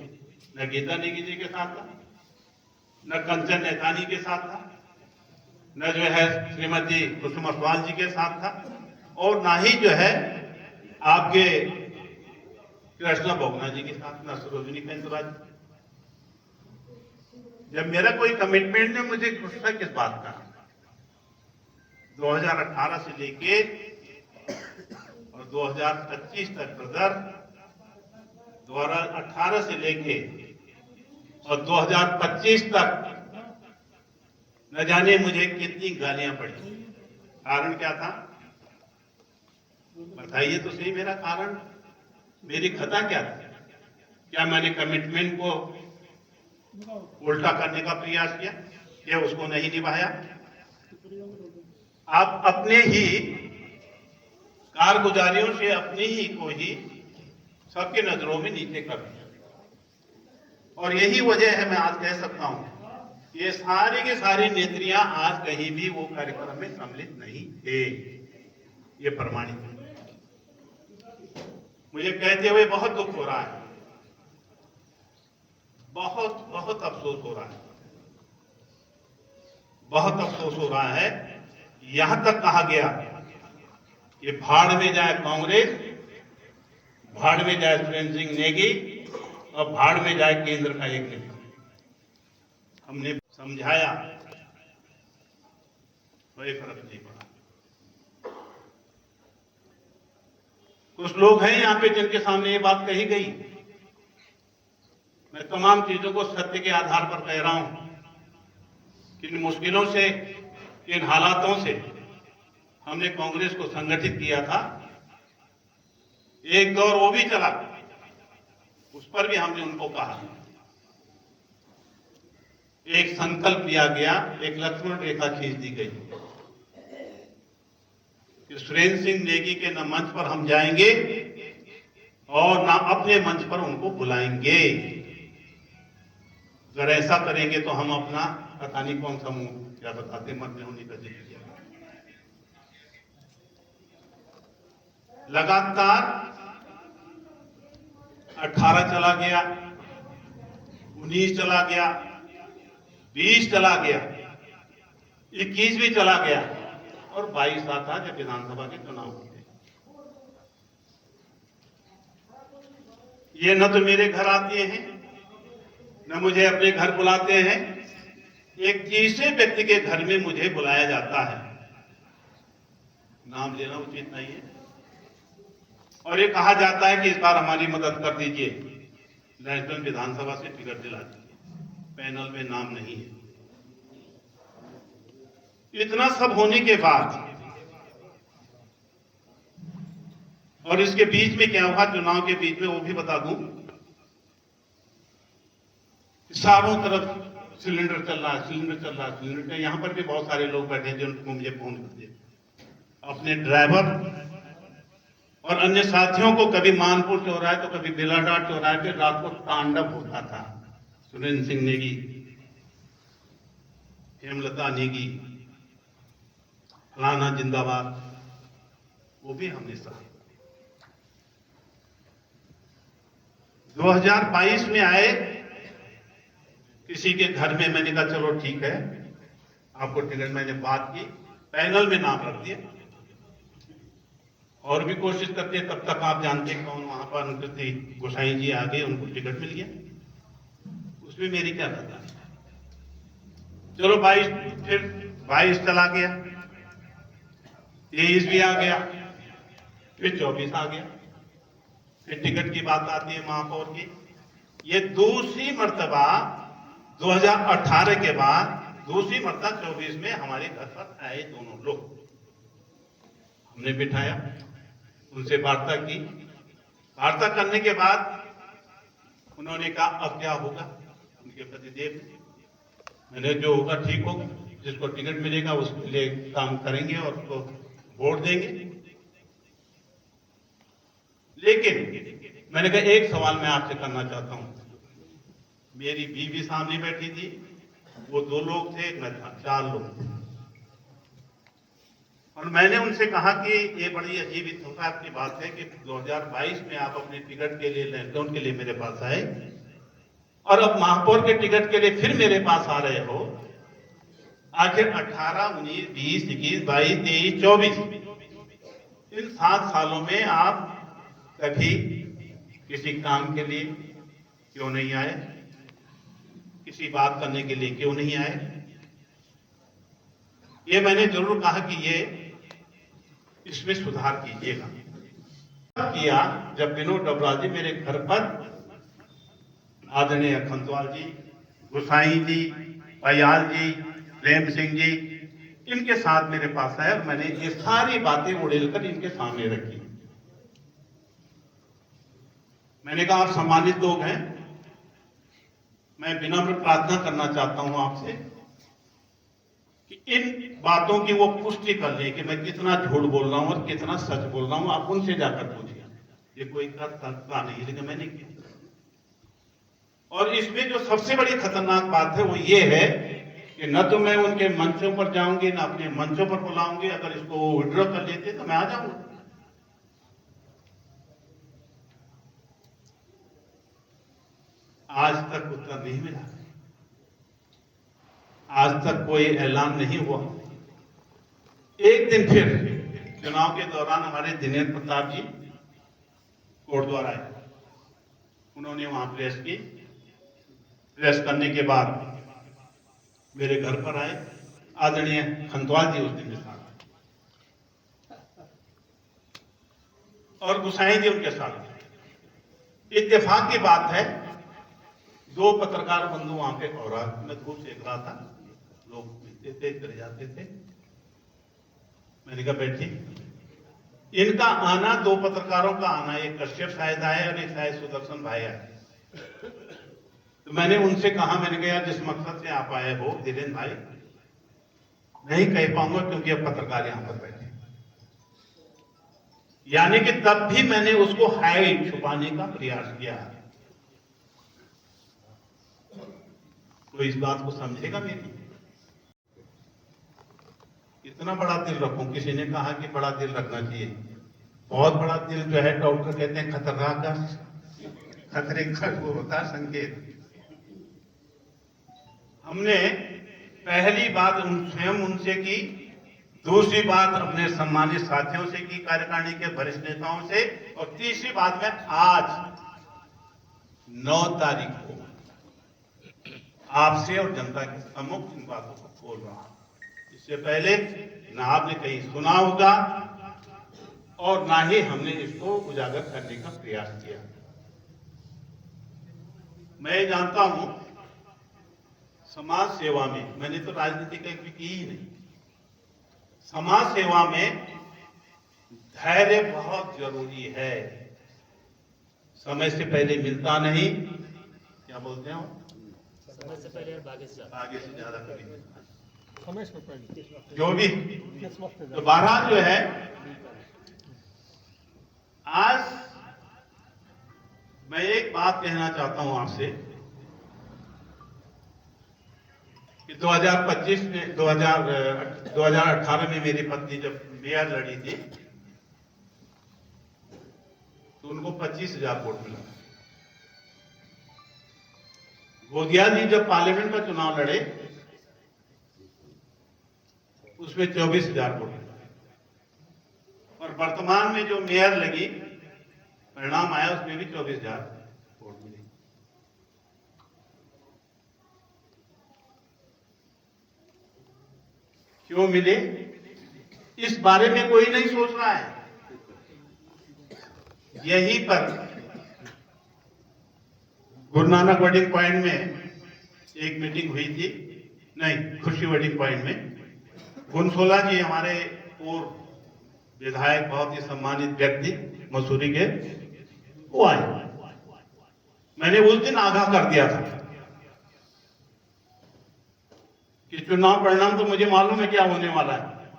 न गीता नेगी जी के साथ था, न कंचन नैथानी के साथ था, न जो है श्रीमती कुसुमा स्वाल जी के साथ था, और ना ही जो है आपके कृष्णा बोगना जी के साथ, न सरोजिनी पेंतरा जी। जब मेरा कोई कमिटमेंट ने मुझे गुस्सा किस बात का, 2018 से लेके और 2025 तक ब्रदर, 2018 से लेके और 2025 तक न जाने मुझे कितनी गालियां पड़ी। कारण क्या था, बताइए तो सही मेरा कारण, मेरी खता क्या थी? क्या मैंने कमिटमेंट को उल्टा करने का प्रयास किया या उसको नहीं निभाया? आप अपने ही कारगुजारियों से अपने ही को ही सबके नजरों में नीचे कर दिया, और यही वजह है मैं आज कह सकता हूं ये सारी की सारी नेत्रियां आज कहीं भी वो कार्यक्रम में सम्मिलित नहीं थे, ये प्रमाणित है। मुझे कहते हुए बहुत दुख हो रहा है, बहुत बहुत अफसोस हो रहा है, बहुत अफसोस हो रहा है। यहां तक कहा गया कि भाड़ में जाए कांग्रेस, भाड़ में जाए सुरेंद्र सिंह नेगी और भाड़ में जाए केंद्र का एक नेता। हमने समझाया, कोई फर्क नहीं पड़ा। कुछ लोग हैं यहां पे जिनके सामने ये बात कही गई, मैं तमाम चीजों को सत्य के आधार पर कह रहा हूं। किन मुश्किलों से, किन हालातों से हमने कांग्रेस को संगठित किया था, एक दौर वो भी चला, उस पर भी हमने उनको कहा, एक संकल्प लिया गया, एक लक्ष्मण रेखा खींच दी गई कि सुरेंद्र सिंह नेगी के न मंच पर हम जाएंगे और ना अपने मंच पर उनको बुलाएंगे। अगर ऐसा करेंगे तो हम अपना पता नहीं कौन सा मुंह क्या बताते मत में होने का जिक्र किया। लगातार 18 चला गया, 19 चला गया, 20 चला गया, 21 भी चला गया, और 22 आता जब विधानसभा के चुनाव होते। ये न तो मेरे घर आते हैं, न मुझे अपने घर बुलाते हैं। एक तीसरे व्यक्ति के घर में मुझे बुलाया जाता है, नाम लेना उचित नहीं है, और ये कहा जाता है कि इस बार हमारी मदद कर दीजिए, नेशनल विधानसभा से टिकट दिला दीजिए, पैनल में नाम नहीं है। इतना सब होने के बाद और इसके बीच में क्या हुआ, चुनाव के बीच में वो भी बता दूं, चारों तरफ सिलेंडर चल रहा है, सिलेंडर चल रहा है, सिलेंडर। यहां पर भी बहुत सारे लोग बैठे जो उनको मुझे फोन करते, अपने ड्राइवर और अन्य साथियों को, कभी मानपुर चौराहे तो कभी बेलाडाट चौराहे पे रात को तांडव होता था। सुरेंद्र सिंह नेगी, हेमलता नेगी, फलाना जिंदाबाद, वो भी हमने सहा। 2022 में आए, किसी के घर में मैंने कहा चलो ठीक है आपको टिकट, मैंने बात की, पैनल में नाम रख दिया, और भी कोशिश करते हैं, तब तक आप जानते हैं कौन वहां पर अनुकृति गोसाई जी आ गए, उनको टिकट मिल गया। उसमें मेरी क्या खता। चलो 22, फिर 22 चला गया, 23 भी आ गया, फिर 24 आ गया, फिर टिकट की बात आती है महापौर की। ये दूसरी मर्तबा 2018 के बाद दूसरी मर्तबा 24 में हमारे घर पर आए दोनों लोग, हमने बिठाया, उनसे वार्ता की। वार्ता करने के बाद उन्होंने कहा अब क्या होगा, उनके पतिदेव ने, मैंने जो होगा ठीक होगा, जिसको टिकट मिलेगा उसके लिए काम करेंगे और उसको वोट देंगे। लेकिन मैंने कहा एक सवाल मैं आपसे करना चाहता हूं। मेरी बीवी सामने बैठी थी, वो 2 लोग थे, मैं था, 4 लोग थे, और मैंने उनसे कहा कि ये बड़ी अजीब इत्तेफाक की बात है कि 2022 में आप अपने टिकट के लिए, लॉकडाउन के लिए मेरे पास आए, और अब महापौर के टिकट के लिए फिर मेरे पास आ रहे हो। आखिर 18, 19, 20, 21, 22, 23, 24 इन 7 सालों में आप कभी किसी काम के लिए क्यों नहीं आए? किसी बात करने के लिए क्यों नहीं आए? ये मैंने जरूर कहा कि ये इसमें सुधार कीजिएगा। किया जब विनोद डबराल जी मेरे घर पर आदरणीय खंतवाल जी, गुसाई जी, पयाल जी, प्रेम सिंह जी इनके साथ मेरे पास आए और मैंने ये सारी बातें उड़ेलकर इनके सामने रखी। मैंने कहा आप सम्मानित लोग हैं, मैं विनम्र प्रार्थना करना चाहता हूं आपसे कि इन बातों की वो पुष्टि कर ले कि मैं कितना झूठ बोल रहा हूं और कितना सच बोल रहा हूं। आप उनसे जाकर पूछिए, ये कोई करता नहीं, लेकिन मैंने किया। और इसमें जो सबसे बड़ी खतरनाक बात है वो ये है कि न तो मैं उनके मंचों पर जाऊंगी, न अपने मंचों पर बुलाऊंगी। अगर इसको विड्रॉ कर लेते तो मैं आ जाऊंगा। आज तक उत्तर नहीं मिला, आज तक कोई ऐलान नहीं हुआ। एक दिन फिर चुनाव के दौरान हमारे दिनेश प्रताप जी कोटद्वार आए, उन्होंने वहां प्रेस की। प्रेस करने के बाद मेरे घर पर आए, आदरणीय खंतवाल जी उस दिन के साथ और गुसाई जी उनके साथ। इत्तेफाक की बात है, 2 पत्रकार बंधु वहां पे और मैं धूप सेक रहा था, लोग मिलते थे, चले जाते थे। मैंने कहा बैठिए। इनका आना, 2 पत्रकारों का आना, एक कश्यप शायद आए और एक शायद सुदर्शन भाई आए। तो मैंने उनसे कहा, मैंने कहा जिस मकसद से आप आए हो धीरेन्द्र भाई, नहीं कह पाऊंगा क्योंकि अब पत्रकार यहां पर बैठे। यानी कि तब भी मैंने उसको हाइड, छुपाने का प्रयास किया। तो इस बात को समझेगा मेरी? इतना बड़ा दिल रखूं? किसी ने कहा कि बड़ा दिल रखना चाहिए। बहुत बड़ा दिल जो है, डॉक्टर कहते हैं खतरनाक का, खतरे का वो होता है संकेत। हमने पहली बात स्वयं उनसे की, दूसरी बात अपने सम्मानित साथियों से की, कार्यकारिणी के वरिष्ठ नेताओं से, और तीसरी बात में आज 9 तारीख को आपसे और जनता के सम्मुख इन बातों को बोल रहा हूं। इससे पहले ना आपने कहीं सुना होगा और ना ही हमने इसको उजागर करने का प्रयास किया। मैं जानता हूं समाज सेवा में, मैंने तो राजनीति कभी की ही नहीं, समाज सेवा में धैर्य बहुत जरूरी है। समय से पहले मिलता नहीं, क्या बोलते हैं,
समय से पहले और
आगे से ज्यादा कभी मिलता नहीं।
समय से पहले
जो भी
किस वक्त
तो बहरहाल जो है, आज मैं एक बात कहना चाहता हूं आपसे कि 2025 में 2018 में मेरी पत्नी जब मेयर लड़ी थी तो उनको 25,000 वोट मिला। गोदिया जी जब पार्लियामेंट का चुनाव लड़े उसमें 24,000 वोट मिला, और वर्तमान में जो मेयर लगी, परिणाम आया, उसमें भी 24,000 वोट मिले। क्यों मिले, इस बारे में कोई नहीं सोच रहा है। यहीं पर गुरु नानक वेडिंग पॉइंट में एक मीटिंग हुई थी, नहीं, खुशी वेडिंग पॉइंट में गुनसोला जी हमारे पूर्व विधायक, बहुत ही सम्मानित व्यक्ति मसूरी के, वो आए। मैंने उस दिन आगाह कर दिया था कि चुनाव परिणाम तो मुझे मालूम है क्या होने वाला है,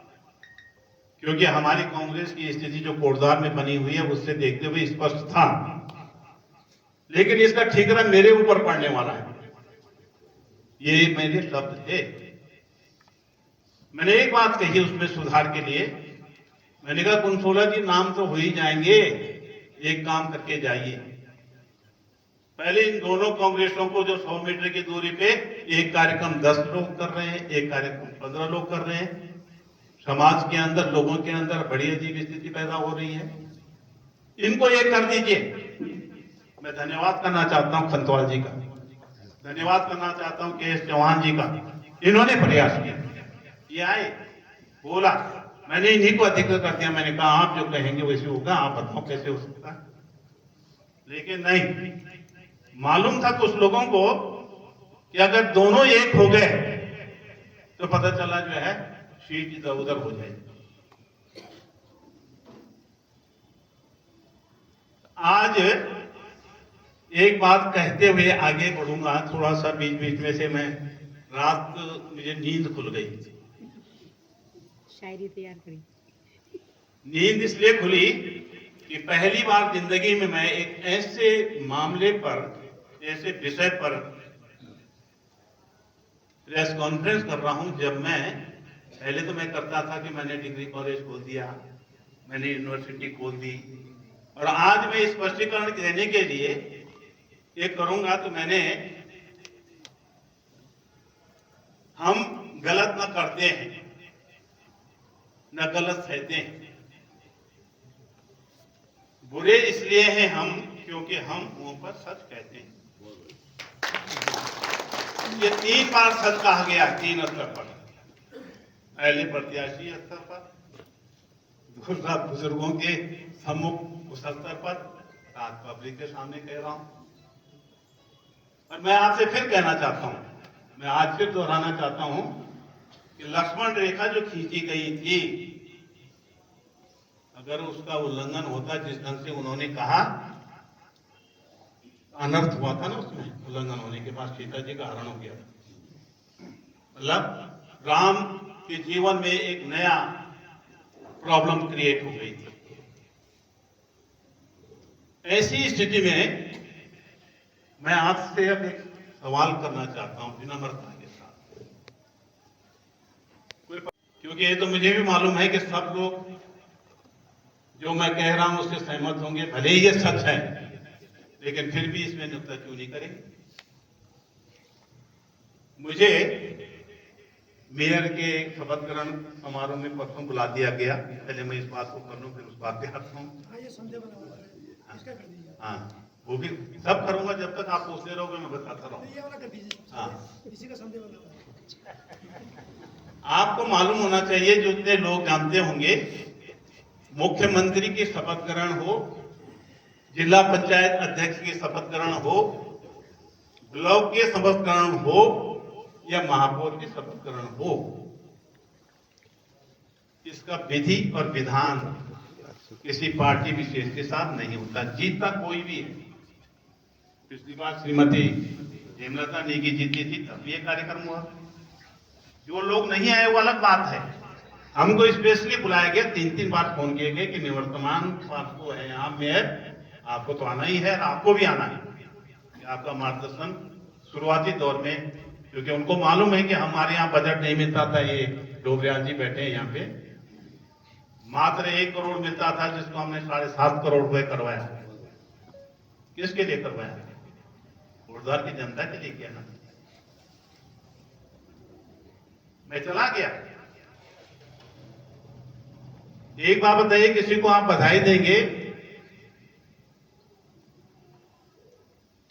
क्योंकि हमारी कांग्रेस की स्थिति जो कोटद्वार में बनी हुई है उससे देखते हुए स्पष्ट था, लेकिन इसका ठिकाना मेरे ऊपर पड़ने वाला है। ये मेरे शब्द थे। मैंने एक बात कही उसमें सुधार के लिए, मैंने कहा गुनसोला जी नाम तो हो ही जाएंगे, एक काम करके जाइए, पहले इन दोनों कांग्रेसों को जो 100 मीटर की दूरी पे एक कार्यक्रम 10 लोग कर रहे हैं, एक कार्यक्रम 15 लोग कर रहे हैं। समाज के अंदर, लोगों के अंदर बड़ी अजीब स्थिति पैदा हो रही है। इनको ये कर दीजिए। मैं धन्यवाद करना चाहता हूं खंतवाल जी का, धन्यवाद करना चाहता हूं के एस चौहान जी का। इन्होंने प्रयास किया, ये आए, बोला, मैंने इन्हीं को अधिकृत कर दिया। मैंने कहा आप जो कहेंगे वैसे होगा, आप बताओ कैसे हो सकता है। लेकिन नहीं, मालूम था कुछ लोगों को कि अगर दोनों एक हो गए तो पता चला जो है सीट इधर उधर हो जाएगी। आज एक बात कहते हुए आगे बढ़ूंगा, थोड़ा सा बीच बीच में से मैं रात मुझे नींद खुल गई।
शायरी तैयार करी।
नींद इसलिए खुली कि पहली बार जिंदगी में मैं एक ऐसे मामले पर, ऐसे विषय पर प्रेस कॉन्फ्रेंस कर रहा हूं जब मैं, पहले तो मैं करता था कि मैंने डिग्री कॉलेज खोल दिया, मैंने यूनिवर्सिटी खोल दी, और आज मैं स्पष्टीकरण देने के लिए ये करूंगा तो मैंने, हम गलत न करते हैं न गलत सहते हैं। बुरे इसलिए हैं हम क्योंकि हम मुंह पर सच कहते हैं। ये 3 बार सच कहा गया, 3 स्तर पर। पहले प्रत्याशी स्तर पर, दूसरा बुजुर्गों के सम्मुख उस स्तर पर, आज पब्लिक के सामने कह रहा हूं। और मैं आपसे फिर कहना चाहता हूं, मैं आज फिर दोहराना चाहता हूं कि लक्ष्मण रेखा जो खींची गई थी, अगर उसका उल्लंघन होता जिस ढंग से उन्होंने कहा, अनर्थ हुआ था ना उसमें, उल्लंघन होने के बाद सीता जी का हरण हो गया। मतलब राम के जीवन में एक नया प्रॉब्लम क्रिएट हो गई थी। ऐसी स्थिति में मैं आपसे अब एक सवाल करना चाहता हूं विनम्रता के साथ, क्योंकि ये तो मुझे भी मालूम है कि सब लोग जो मैं कह रहा हूं उससे सहमत होंगे, भले ही ये सच है, लेकिन फिर भी इसमें नुक्ताचीनी करेंगे। मुझे मेयर के शपथ ग्रहण समारोह में परसों बुला दिया गया। पहले मैं इस बात को कर लूं, फिर उस बात पे आता हूं। हाँ, वो भी सब करूंगा जब तक आप पूछते रहोगे, मैं बताता रहूंगा। हाँ, आपको मालूम होना चाहिए, जो इतने लोग जानते होंगे, मुख्यमंत्री की शपथ ग्रहण हो, जिला पंचायत अध्यक्ष की शपथ ग्रहण हो, ब्लॉक के शपथ ग्रहण हो या महापौर की शपथ ग्रहण हो, इसका विधि और विधान किसी पार्टी विशेष के साथ नहीं होता, जीतता कोई भी है। पिछली बार श्रीमती हेमलता नेगी जीती थी, तब भी ये कार्यक्रम हुआ। जो लोग नहीं आए वो अलग बात है। हमको स्पेशली बुलाया गया, 3 बार फोन किए गए कि निवर्तमान आपको है यहाँ मेयर, आपको तो आना ही है, आपको भी आना है। आपका मार्गदर्शन शुरुआती दौर में, क्योंकि उनको मालूम है कि हमारे यहाँ बजट नहीं मिलता था, ये डोबरियाल जी बैठे हैं यहाँ पे, मात्र 1 करोड़ मिलता था, जिसको हमने 7.5 करोड़ रुपए करवाया। किसके लिए करवाया? कोटद्वार की जनता के लिए किया ना। मैं चला गया। एक बात बताइए, किसी को आप बधाई देंगे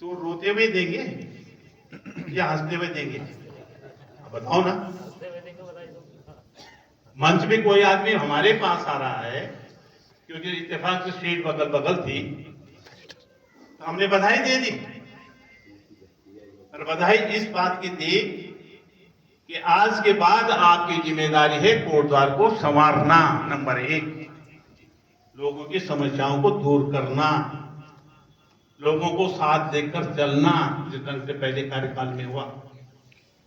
तो रोते हुए देंगे या हंसते हुए देंगे? बताओ ना। मंच में कोई आदमी हमारे पास आ रहा है, क्योंकि इत्तेफाक से सीट बगल बगल थी, तो हमने बधाई दे दी। और बधाई इस बात की थी कि आज के बाद आपकी जिम्मेदारी है कोटद्वार को संवारना, नंबर 1, लोगों की समस्याओं को दूर करना, लोगों को साथ देकर चलना, जिस ढंग से पहले कार्यकाल में हुआ।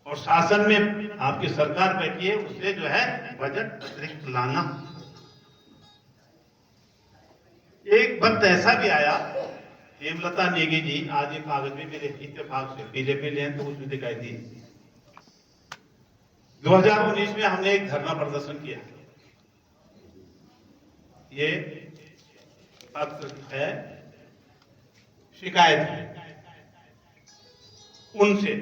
और शासन में आपकी सरकार बैठी है, उससे जो है बजट अतिरिक्त लाना। एक वक्त ऐसा भी आया, हेमलता नेगी जी आज एक कागज में मेरे इत्तेफाक से बीजेपी ले तो उसमें दिखाई दी। 2019 में हमने एक धरना प्रदर्शन किया। ये पत्र है, शिकायत है। उनसे,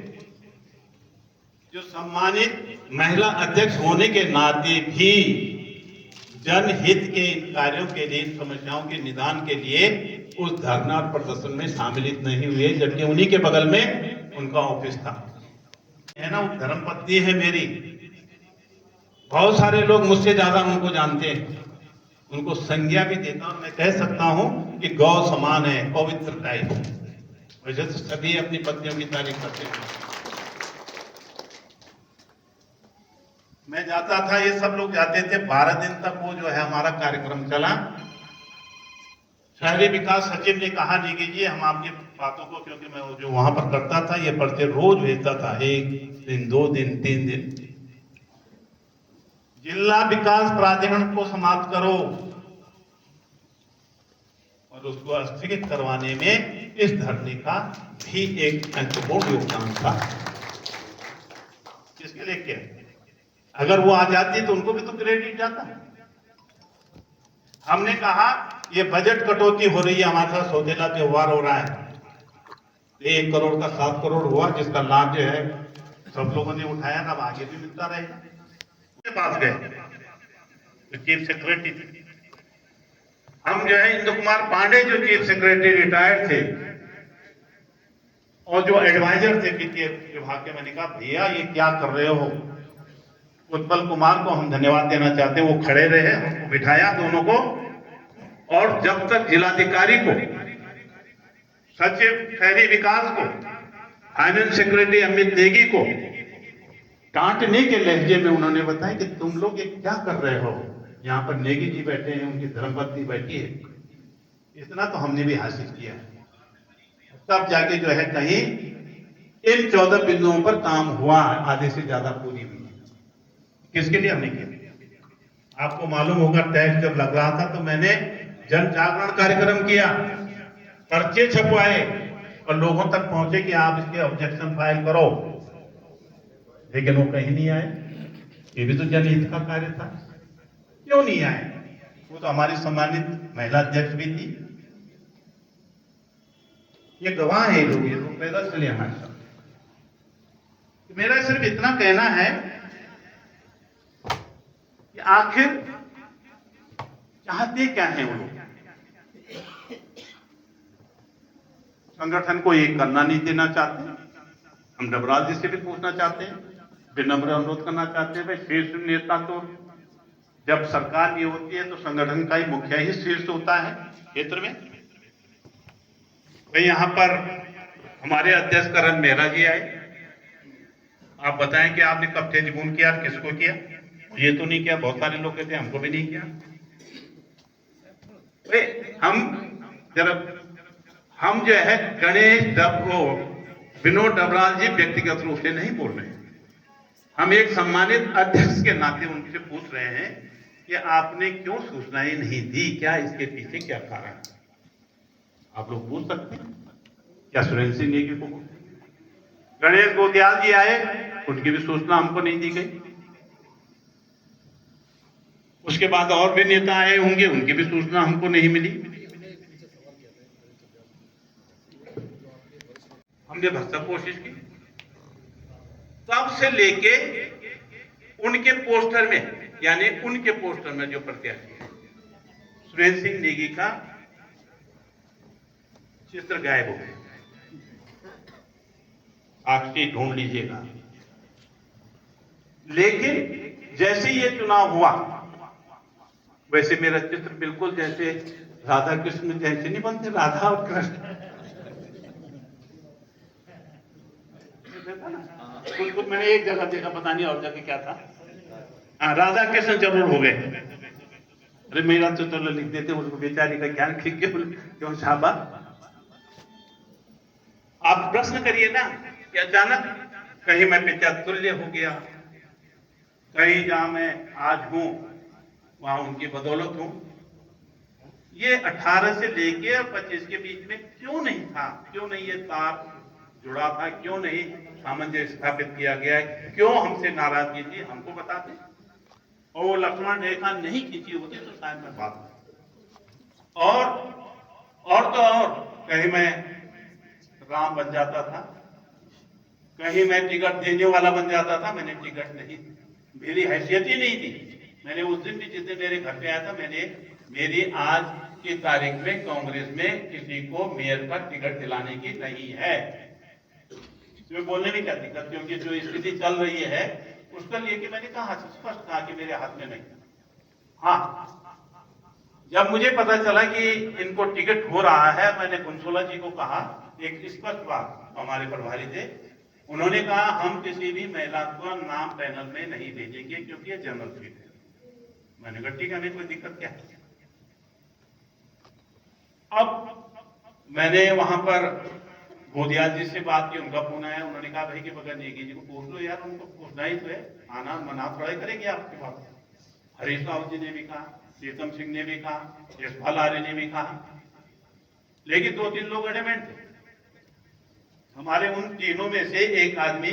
जो सम्मानित महिला अध्यक्ष होने के नाते भी जनहित के इन कार्यों के लिए, इन समस्याओं के निदान के लिए उस धरना और प्रदर्शन में शामिल नहीं हुए, जबकि उन्हीं के बगल में उनका ऑफिस था। है ना, वो धर्मपत्नी है मेरी। बहुत सारे लोग मुझसे ज्यादा उनको जानते हैं, उनको संज्ञा भी देता हूं। मैं कह सकता हूं कि गौ समान है, पवित्र टाइप। वैसे तो सभी अपनी पत्नियों की तारीफ करते हैं। मैं जाता था, ये सब लोग जाते थे, 12 दिन तक वो जो है हमारा कार्यक्रम चला। शहरी विकास सचिव ने कहा, निकी जी हम आपकी बातों को, क्योंकि मैं जो वहां पर करता था, ये पर्चे रोज भेजता था, 1 दिन 2 दिन 3 दिन। जिला विकास प्राधिकरण को समाप्त करो और उसको स्थगित करवाने में इस धरने का भी एक महत्वपूर्ण योगदान था। किसके लिए क्या? अगर वो आ जाती तो उनको भी तो क्रेडिट जाता। हमने कहा ये बजट कटौती हो रही है, हमारे साथ सौतेला त्योहार हो रहा है, 1 करोड़ का 7 करोड़ हुआ, जिसका लाभ जो है सब लोगों ने उठाया, अब आगे भी मिलता रहेगा। उसके पास गए तो चीफ सेक्रेटरी थे, हम जो है इंदु कुमार पांडे जो चीफ सेक्रेटरी रिटायर्ड थे और जो एडवाइजर थे वित्तीय विभाग के, मैंने कहा भैया ये क्या कर रहे हो? उत्पल कुमार को हम धन्यवाद देना चाहते हैं, वो खड़े रहे, हमको बिठाया दोनों को, और जब तक जिलाधिकारी को, सचिव शहरी विकास को, फाइनेंस सेक्रेटरी अमित नेगी को डांटने के लहजे में उन्होंने बताया कि तुम लोग ये क्या कर रहे हो? यहाँ पर नेगी जी बैठे हैं, उनकी धर्मपत्नी बैठी है। इतना तो हमने भी हासिल किया है। तब जाके जो है कहीं इन 14 बिंदुओं पर काम हुआ, आधे से ज्यादा पूरी हुई। किसके लिए हमने किया? आपको मालूम होगा, टैक्स जब लग रहा था तो मैंने जन जागरण कार्यक्रम किया, पर्चे छपवाए और लोगों तक पहुंचे कि आप इसके ऑब्जेक्शन फाइल करो, लेकिन वो कहीं नहीं आए। ये भी तो जनहित का कार्य था। क्यों नहीं आए? वो तो हमारी सम्मानित महिला अध्यक्ष भी थी। ये गवाह है, लोग ये लोग पैदा चले हमारे साथ। मेरा सिर्फ इतना कहना है कि आखिर चाहते क्या है वो लोग? संगठन को एक करना नहीं देना चाहते। हम डबराल जी से भी पूछना चाहते हैं, विनम्र अनुरोध करना चाहते हैं, भाई शीर्ष नेता तो जब सरकार ये होती है तो संगठन का ही मुखिया ही शीर्ष होता है क्षेत्र में। भाई यहाँ पर हमारे अध्यक्ष करण मेहरा जी आए, आप बताएं कि आपने कब तेजगुन किया, किसको किया? ये तो नहीं किया, बहुत सारे लोग कहते हैं हमको भी नहीं किया। हम जो है गणेश विनोद डबराल जी व्यक्तिगत रूप से नहीं बोल रहे हैं, हम एक सम्मानित अध्यक्ष के नाते उनसे पूछ रहे हैं कि आपने क्यों सूचनाएं नहीं दी, क्या इसके पीछे क्या कारण? आप लोग पूछ सकते हैं क्या? सुरेंद्र सिंह नेगी को, गणेश गोदियाल जी आए, उनकी भी सूचना हमको नहीं दी गई। उसके बाद और भी नेता आए होंगे, उनकी भी सूचना हमको नहीं मिली। हमने भरसक कोशिश की, तब से लेके उनके पोस्टर में, यानी उनके पोस्टर में जो प्रत्याशी है सुरेंद्र सिंह नेगी का चित्र गायब हो गया। साक्षी ढूंढ लीजिएगा। लेकिन जैसे ये चुनाव हुआ, वैसे मेरा चित्र बिल्कुल जैसे राधा कृष्ण जैसे नहीं बनते, राधा और कृष्ण। कुछ मैंने एक जगह देखा, पता नहीं और जगह क्या था। हाँ, राधा कृष्ण जरूर हो गए। अरे मेरा चित्र लिख देते, उसको बेचारी का ज्ञान क्यों छापा? आप प्रश्न करिए ना कि अचानक कहीं मैं पित्यातुल्य हो गया, कहीं जहां मैं आज हूं वहां उनकी बदौलत हूं। ये 18 से लेके 25 के बीच में क्यों नहीं था? क्यों नहीं ये तार जुड़ा था? क्यों नहीं सामंजस्य स्थापित किया गया? क्यों हमसे नाराजगी थी? हमको बताते। और वो लक्ष्मण रेखा नहीं खींची होती तो शायद मैं बात और कहीं मैं राम बन जाता था, कहीं मैं टिकट देने वाला बन जाता था। मैंने टिकट नहीं, मेरी हैसियत ही नहीं थी। मैंने उस दिन भी, जिस दिन मेरे घर पे आया था, मैंने मेरी आज की तारीख में कांग्रेस में किसी को मेयर का टिकट दिलाने की नहीं है। इसमें बोलने में क्या दिक्कत, क्योंकि जो स्थिति चल रही है उसका लेके मैंने कहा, स्पष्ट कहा कि मेरे हाथ में नहीं। हाँ, जब मुझे पता चला कि इनको टिकट हो रहा है, मैंने कुंसोला जी को कहा एक स्पष्ट बात, हमारे प्रभारी थे, उन्होंने कहा हम किसी भी महिला को नाम पैनल में नहीं भेजेंगे क्योंकि ये जनरल सीट है। मैंने कहा ठीक है, हमें कोई दिक्कत क्या है। अब मैंने वहां पर गोदिया जी से बात की, उनका फोन आया, उन्होंने कहा भाई कि बगैर नेगी जी को पूछ लो यार, उनको पूछना ही तो है, आना मना थोड़ा करेंगे आपकी बात। हरीश राव जी ने भी कहा, प्रीतम सिंह ने भी कहा, यशपाल आर्य ने भी कहा, लेकिन 2-3 लोग एडमेंट थे। हमारे उन तीनों में से एक आदमी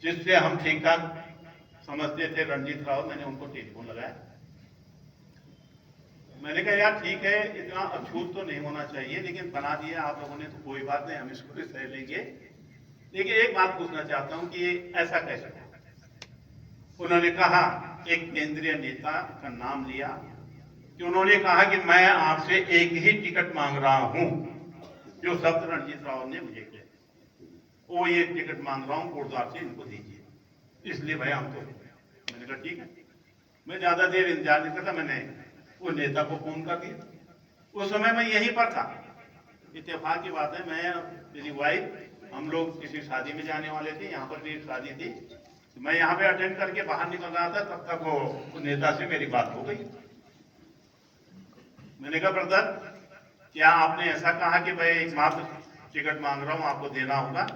जिससे हम ठीक ठाक समझते थे, रणजीत राव, मैंने उनको टेलीफोन लगाया। मैंने कहा यार ठीक है, इतना अछूत तो नहीं होना चाहिए, लेकिन बना दिया आप लोगों ने तो कोई बात नहीं, हम इसको भी सह लेंगे, लेकिन एक बात पूछना चाहता हूं कि ऐसा कैसे। उन्होंने कहा, एक केंद्रीय नेता का नाम लिया कि उन्होंने कहा कि मैं आपसे एक ही टिकट मांग रहा हूं, जो शब्द रणजीत राव ने मुझे किया, वो ये टिकट मांग रहा हूं कोटद्वार से, इनको दीजिए, इसलिए भाई हम तो। मैंने कहा ठीक है, मैं ज्यादा देर इंतजार नहीं करता, मैंने वो नेता को फोन कर दिया। उस समय मैं यहीं पर था। इत्तेफाक की बात है, मैं मेरी वाइफ, हम लोग किसी शादी में जाने वाले थे, यहाँ पर भी एक शादी थी, मैं यहाँ पे अटेंड करके बाहर निकल रहा था, तब तक वो नेता से मेरी बात हो गई। मैंने कहा ब्रदर, क्या आपने ऐसा कहा कि भाई एकमात्र टिकट मांग रहा हूं, आपको देना होगा?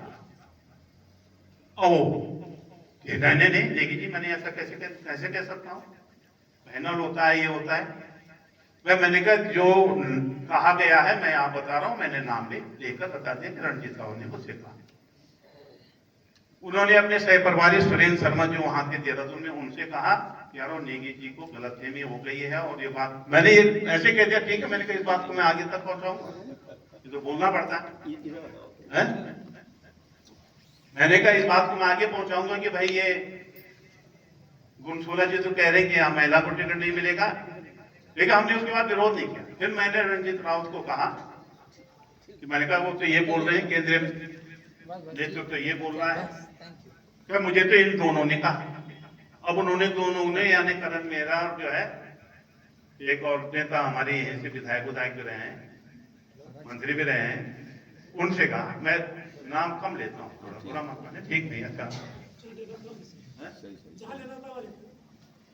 नहीं नहीं लेकिन जी, मैंने ऐसा कैसे कह सकता हूँ, पैनल होता है, ये होता है। मैंने कहा जो कहा गया है मैं आप बता रहा हूं, मैंने नाम लेकर बता दिया कि रणजीत राव ने मुझसे कहा। उन्होंने अपने सहप्रभारी सुरेंद्र शर्मा जो वहां के देहरादून में, उनसे कहा यार नेगी जी को गलतफहमी हो गई है, और ये बात मैंने ये ऐसे कह दिया। ठीक है, मैंने कहा इस बात को मैं आगे तक पहुंचाऊंगा, ये तो बोलना पड़ता है। मैंने कहा इस बात को मैं आगे पहुंचाऊंगा कि भाई ये गुनसोला जी तो कह रहे हैं कि यहाँ महिला को टिकट नहीं मिलेगा, लेकिन हमने उसके बाद विरोध नहीं किया। फिर मैंने रणजीत रावत को कहा कि मैंने कहा वो तो ये बोल रहे हैं, केंद्रीय नेतृत्व तो ये बोल रहा है, क्या मुझे तो इन दोनों ने कहा। अब उन्होंने दोनों ने, यानी करण मेहरा और जो है एक और नेता हमारे यहीं से विधायक भी रहे हैं, मंत्री भी रहे हैं, उनसे कहा, मैं नाम कम लेता हूँ, थोड़ा मत माने, ठीक नहीं, अच्छा।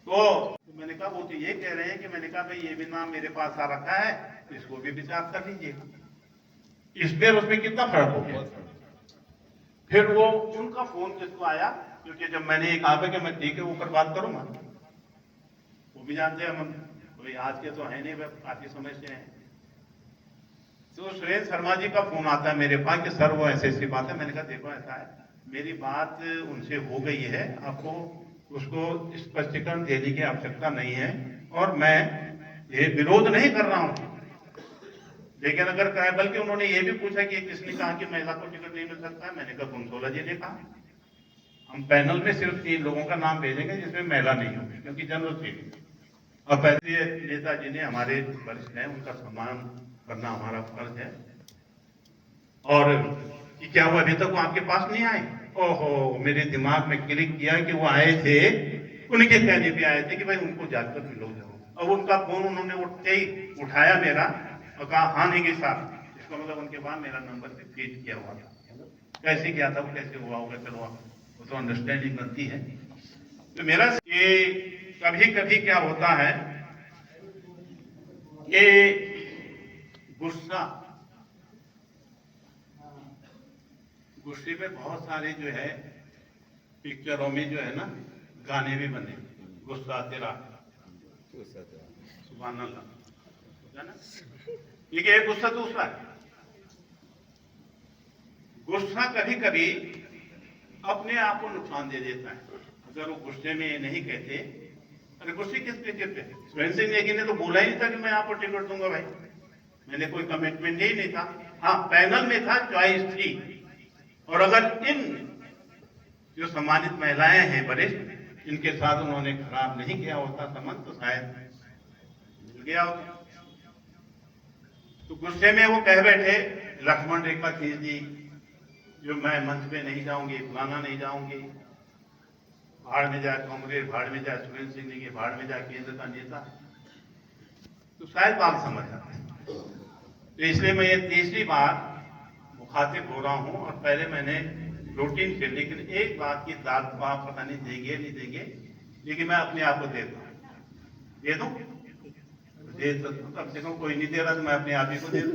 तो मैंने कहा वो तो ये कह रहे हैं कि, मैंने कहा भाई ये भी नाम मेरे पास आ रखा है, इसको भी विचार कर लीजिए। इसमें उसमें कितना फर्क हो गया। फिर वो उनका फोन किसको आया, क्योंकि जब मैंने कहा कि मैं ठीक है ऊपर बात करूंगा, वो भी जानते हैं हम कोई आज के तो है नहीं, काफी समय से हैं। तो सुरेंद्र शर्मा जी का फोन आता है मेरे पास कि सर वो ऐसी बात है। मैंने कहा देखो ऐसा है, मेरी बात उनसे हो गई है, आपको उसको स्पष्टीकरण देने की आवश्यकता नहीं है, और मैं ये विरोध नहीं कर रहा हूं, लेकिन अगर कहे, बल्कि उन्होंने ये भी पूछा कि किसने कहा कि महिला को टिकट नहीं मिल सकता है। मैंने कहा कुंसोला जी ने कहा, हम पैनल में सिर्फ 3 लोगों का नाम भेजेंगे जिसमें महिला नहीं होगी, क्योंकि जनरल सीट। और पहले नेताजी ने, हमारे वरिष्ठ हैं, उनका सम्मान करना हमारा फर्ज है। और क्या वो अभी तक वो आपके पास नहीं आए? ओहो, मेरे दिमाग में क्लिक किया कि वो आए थे, उनके कहने पे आए थे कि भाई उनको जाकर मिलो जरूर। अब उनका फोन उन्होंने उठते ही उठाया मेरा और कहा हाँ नहीं साहब, इसका मतलब उनके बाद मेरा नंबर पे फीड किया हुआ था। कैसे किया था, वो कैसे हुआ होगा, चलो वो तो अंडरस्टैंडिंग बनती है। तो मेरा ये कभी कभी क्या होता है कि गुस्से में बहुत सारे जो है पिक्चरों में जो है ना गाने भी बने, गुस्सा तेरा सुभान अल्लाह, है ना। ये एक गुस्सा दूसरा है। गुस्सा कभी कभी अपने आप को नुकसान दे देता है। अगर वो गुस्से में नहीं कहते, अरे गुस्से किस पे कहते, सुरेंद्र सिंह नेगी ने तो बोला ही नहीं था कि मैं आपको टिकट दूंगा भाई, मैंने कोई कमिटमेंट ही नहीं था। हाँ पैनल में था, चॉइस थी, और अगर इन जो सम्मानित महिलाएं हैं वरिष्ठ, इनके साथ उन्होंने खराब नहीं किया होता संबंध तो शायद मिल गया होता। तो गुस्से में वो कह बैठे, लक्ष्मण रेखा खींच दी, जो मैं मंच पे नहीं जाऊंगी, फलाना नहीं जाऊंगी, भाड़ में जाए कांग्रेस, भाड़ में जाए सुरेंद्र सिंह नेगी, भाड़ में जाए केंद्र का नेता। तो शायद बात समझ आती है। तो इसलिए मैं ये तीसरी बार मुखातिब हो रहा हूं, और पहले मैंने रूटीन से, लेकिन एक बात की दाद को आप पता नहीं देंगे नहीं देंगे, लेकिन मैं अपने आप को देता हूं। दे दूं? दे तो कम से कम कोई नहीं दे रहा, तो मैं अपने आप ही को दे दूं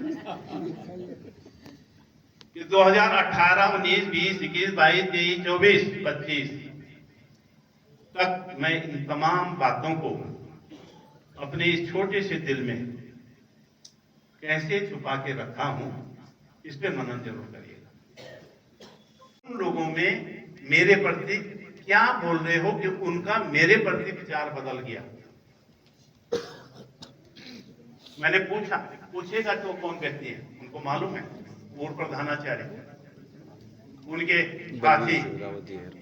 कि 2018, 19, 20, 21, 22, 23, 24, 25 तक मैं इन तमाम बातों को अपने इस छोटे से दिल में कैसे छुपा के रखा हूं, इस पे मनन जरूर करिएगा। उन लोगों में मेरे प्रति क्या बोल रहे हो कि उनका मेरे प्रति विचार बदल गया। मैंने पूछेगा तो कौन व्यक्ति है, उनको मालूम है, पूर्व प्रधानाचार्य, उनके साथी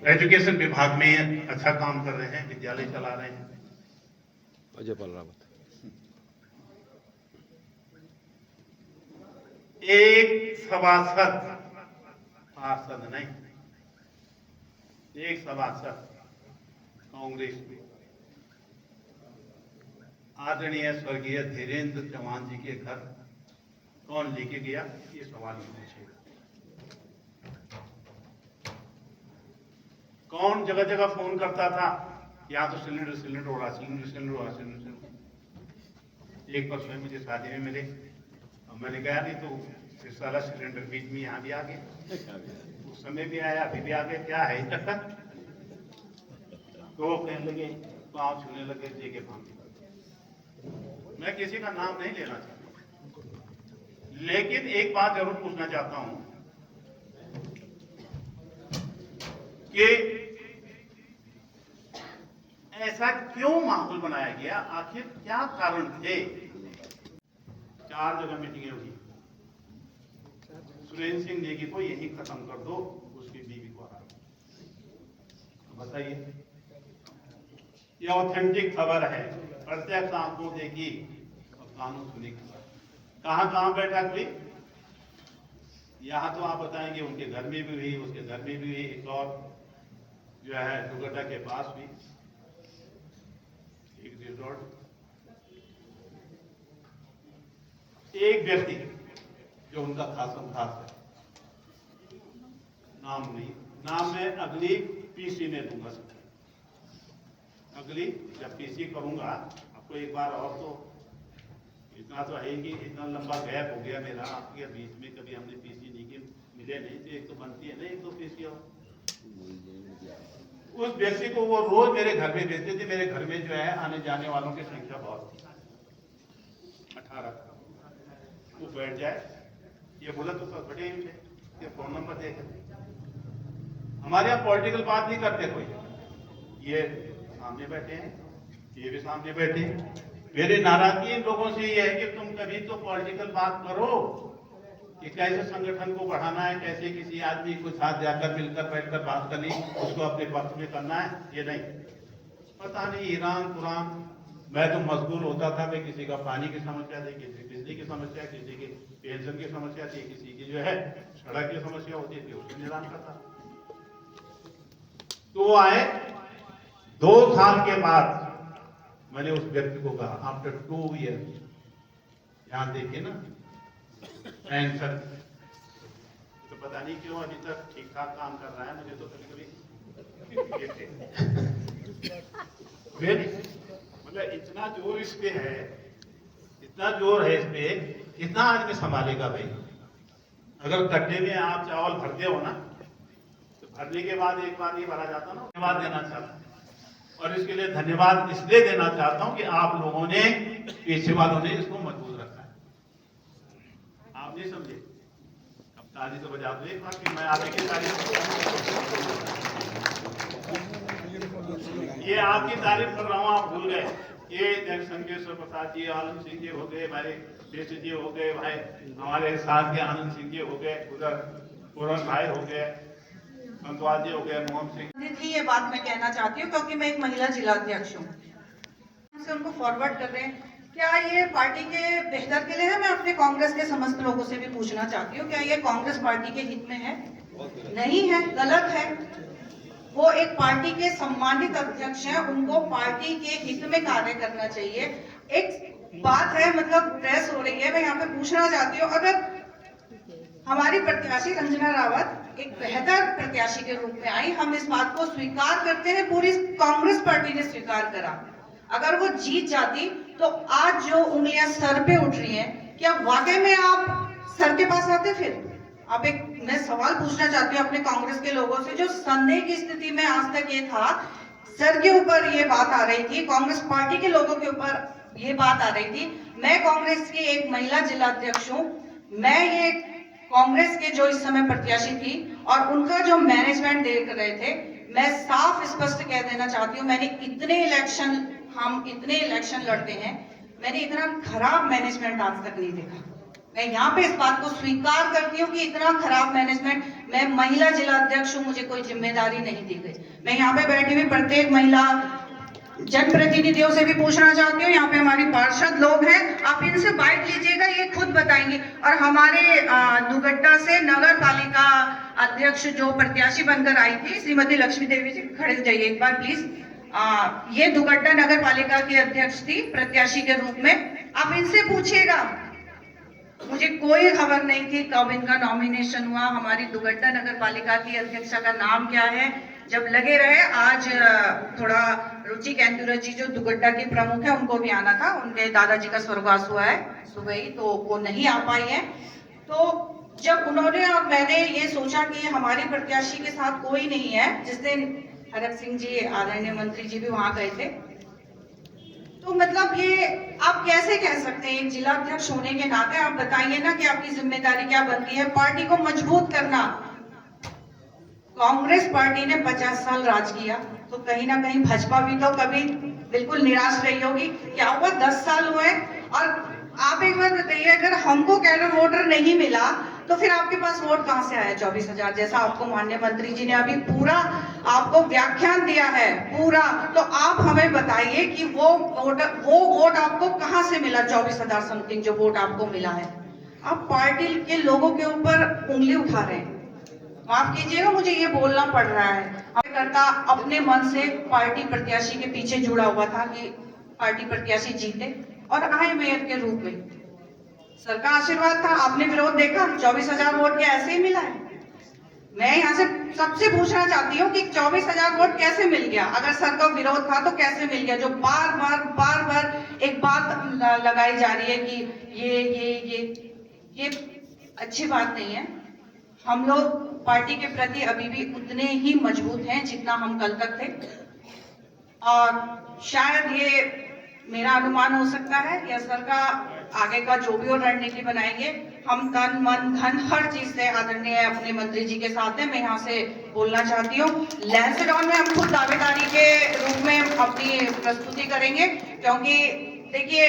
एजुकेशन विभाग में अच्छा काम कर रहे हैं, विद्यालय चला रहे हैं।
अजय पाल रावत।
एक सभासद, पार्षद नहीं, एक सभासद कांग्रेस में आदरणीय स्वर्गीय धीरेन्द्र चौहान जी के घर कौन लेके गया, ये सवाल पूछेगा। कौन जगह जगह फोन करता था, या तो सिलेंडर हो रहा, सिलेंडर। एक बार स्वयं मुझे शादी में मिले, अब मैंने कहा नहीं तो इस सारा सिलेंडर बीच में यहाँ भी आ गया, उस समय भी आया, अभी भी आ गया, क्या है चक्कर? तो कहने लगे, पाँव छूने लगे, जेके भांगे। मैं किसी का नाम नहीं लेना चाहता, लेकिन एक बात जरूर पूछना चाहता हूं कि ऐसा क्यों माहौल बनाया गया, आखिर क्या कारण थे? 4 जगह मीटिंगें हुई, सुरेंद्र सिंह नेगी को यही खत्म कर दो, उसकी बीवी को हरा दो। बताइए, ये ऑथेंटिक खबर है, प्रत्यक्ष आंखों देखी और कानों सुनी खबर। कहां बैठा कोई? यहाँ तो आप बताएंगे उनके घर में भी हुई, उसके घर में भी हुई, एक और जो है दुर्घटना के पास भी एक रिजॉर्ट। एक व्यक्ति जो उनका खासम खास है, नाम नहीं, नाम मैं अगली पीसी में दूंगा। अगली जब पीसी करूंगा आपको एक बार, और तो इतना तो है कि इतना लंबा गैप हो गया मेरा आपके बीच में, कभी हमने पीसी नहीं की, मिले नहीं, तो एक तो बनती है ना, एक तो पीसी। और उस व्यक्ति को वो रोज मेरे घर में भेजते थे। मेरे घर में जो है आने जाने वालों की संख्या बहुत थी, 18। वो बैठ जाए, ये बोला तो बड़े ये फोन नंबर दे। हमारे यहाँ पॉलिटिकल बात नहीं करते कोई, ये सामने बैठे हैं, ये भी सामने बैठे हैं। मेरी नाराजगी इन लोगों से ये है कि तुम कभी तो पॉलिटिकल बात करो कि कैसे संगठन को बढ़ाना है, कैसे किसी आदमी को साथ जाकर मिलकर बैठकर बात करनी, उसको अपने पक्ष में करना है, ये नहीं। पता नहीं ईरान कुरान, मैं तो मजबूर होता था, मैं किसी का पानी की समस्या थी, किसी की बिजली की समस्या, किसी की पेंशन की समस्या थी, किसी की जो है सड़क की समस्या होती थी, उसका निदान करता। तो वो आए, 2 साल के बाद मैंने उस व्यक्ति को कहा, आफ्टर 2 ईयर, यहां देखिए ना कैंसर, तो पता नहीं क्यों अभी तक ठीक ठाक काम कर रहा है, मुझे तो कभी मतलब इतना जोर इस पे है, इतना जोर है इस पे, कितना आदमी संभालेगा भाई? अगर गड्ढे में आप चावल भरते हो ना, तो भरने के बाद एक बार नहीं भरा जाता ना, धन्यवाद देना चाहता हूं। और इसके लिए धन्यवाद इसलिए देना चाहता हूं कि आप लोगों ने, पीछे वालों ने इसको मजबूत रखा है। आप नहीं समझे? अब ताली तो बजा दो एक बार कि मैं आपकी तारीफ, ये आपकी तारीफ कर रहा हूं, आप भूल गए। ये जनसंघेश्वर प्रसाद जी, आनंद सिंह जी हो गए, हमारे देश जी हो गए, भाई हमारे साथ के आनंद सिंह जी हो गए, उधर पूरन भाई हो गए, कंगवाल जी हो गए, मोहन सिंह।
थी ये बात मैं कहना चाहती हूँ क्योंकि मैं एक महिला जिला अध्यक्ष हूँ। से उनको फॉरवर्ड कर रहे हैं, क्या ये पार्टी के बेहतर के लिए है? मैं अपने कांग्रेस के समस्त लोगों से भी पूछना चाहती हूँ, क्या ये कांग्रेस पार्टी के हित में है? नहीं है, गलत है। वो एक पार्टी के सम्मानित अध्यक्ष हैं, उनको पार्टी के हित में कार्य करना चाहिए। एक बात है, मतलब प्रेस हो रही है, मैं यहाँ पे पूछना चाहती हूँ, अगर हमारी प्रत्याशी रंजना रावत एक बेहतर प्रत्याशी के रूप में आई, हम इस बात को स्वीकार करते हैं, पूरी कांग्रेस पार्टी ने स्वीकार करा। अगर वो जीत जाती तो आज जो उंगलियां सर पे उठ रही हैं, क्या वाकई में आप सर के पास आते? फिर आप एक, मैं सवाल पूछना चाहती हूँ अपने कांग्रेस के लोगों से, जो संदेह की स्थिति में आज तक ये था, सर के ऊपर ये बात आ रही थी, कांग्रेस पार्टी के लोगों के ऊपर ये बात आ रही थी। मैं कांग्रेस की एक महिला जिला अध्यक्ष हूँ, मैं ये कांग्रेस के जो इस समय प्रत्याशी थी और उनका जो मैनेजमेंट देख रहे थे, मैं साफ स्पष्ट कह देना चाहती हूँ, हम इतने इलेक्शन लड़ते हैं, मैंने इतना खराब मैनेजमेंट आज तक नहीं देखा। मैं यहाँ पे इस बात को स्वीकार करती हूँ कि इतना खराब मैनेजमेंट, मैं महिला जिला अध्यक्ष हूँ, मुझे कोई जिम्मेदारी नहीं दी गई। मैं यहाँ पे बैठी हुई प्रत्येक महिला जनप्रतिनिधियों से भी पूछना चाहती हूँ, यहाँ पे हमारी पार्षद लोग हैं, आप इनसे बाइट लीजिएगा, ये खुद बताएंगे। और हमारे दुगड्डा से नगर पालिका अध्यक्ष जो प्रत्याशी बनकर आई थी, श्रीमती लक्ष्मी देवी जी, खड़े हो जाइए एक बार प्लीज। ये दुगड्डा नगर पालिका की अध्यक्ष थी प्रत्याशी के रूप में, आप इनसे पूछिएगा। मुझे कोई खबर नहीं थी कब इनका नॉमिनेशन हुआ, हमारी दुगड्डा नगर पालिका की अध्यक्षा का नाम क्या है। जब लगे रहे, आज थोड़ा रुचि कैंतुरा जी जो दुगड्डा की प्रमुख है, उनको भी आना था, उनके दादाजी का स्वर्गवास हुआ है सुबह ही, तो वो नहीं आ पाई है। तो जब उन्होंने और मैंने ये सोचा कि हमारी प्रत्याशी के साथ कोई नहीं है, जिस दिन हरक सिंह जी आदरणीय मंत्री जी भी वहां गए थे, तो मतलब ये आप कैसे कह सकते हैं, एक जिला अध्यक्ष होने के नाते आप बताइए ना कि आपकी जिम्मेदारी क्या बनती है, पार्टी को मजबूत करना। कांग्रेस पार्टी ने 50 साल राज किया, तो कहीं ना कहीं भाजपा भी तो कभी बिल्कुल निराश रही होगी। क्या हुआ, 10 साल हुए, और आप एक बार बताइए, अगर हमको कैडर वोटर नहीं मिला तो फिर आपके पास वोट कहां से आया? 24,000, जैसा आपको माननीय मंत्री जी ने अभी पूरा आपको व्याख्यान दिया है पूरा, तो आप हमें बताइए कि वो वोट आपको कहां से मिला? 24,000 समथिंग जो वोट आपको मिला है, आप पार्टी के लोगों के ऊपर उंगली उठा रहे हैं। माफ कीजिएगा, मुझे ये बोलना पड़ रहा है। कार्यकर्ता अपने मन से पार्टी प्रत्याशी के पीछे जुड़ा हुआ था कि पार्टी प्रत्याशी जीते और आए मेयर के रूप में। सर का आशीर्वाद था, आपने विरोध देखा, 24,000 वोट क्या ऐसे ही मिला है? मैं यहाँ से सबसे पूछना चाहती हूँ कि 24,000 वोट कैसे मिल गया? अगर सर का विरोध था तो कैसे मिल गया? जो बार बार एक बात लगाई जा रही है कि ये अच्छी बात नहीं है। हम लोग पार्टी के प्रति अभी भी उतने ही मजबूत हैं जितना हम कल तक थे, और शायद ये मेरा अनुमान हो सकता है या सर का आगे का जो भी वो रणनीति बनाएंगे, हम तन मन धन हर चीज से आदरणीय अपने मंत्री जी के साथ हैं। मैं यहाँ से बोलना चाहती हूँ, लैंसडाउन में हम खुद दावेदारी के रूप में अपनी प्रस्तुति करेंगे, क्योंकि देखिए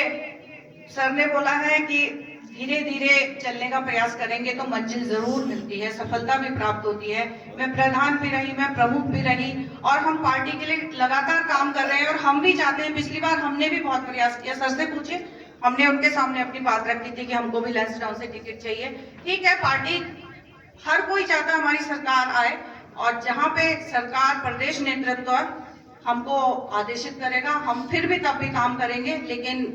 सर ने बोला है कि धीरे धीरे चलने का प्रयास करेंगे तो मंजिल जरूर मिलती है, सफलता भी प्राप्त होती है। मैं प्रधान भी रही, मैं प्रमुख भी रही, और हम पार्टी के लिए लगातार काम कर रहे हैं, और हम भी चाहते हैं, पिछली बार हमने भी बहुत प्रयास किया। सर से पूछे, हमने उनके सामने अपनी बात रखी थी कि हमको भी लैंसडाउन से टिकट चाहिए। ठीक है, पार्टी हर कोई चाहता है हमारी सरकार आए, और जहाँ पे सरकार प्रदेश नेतृत्व हमको आदेशित करेगा, हम फिर भी तब भी काम करेंगे, लेकिन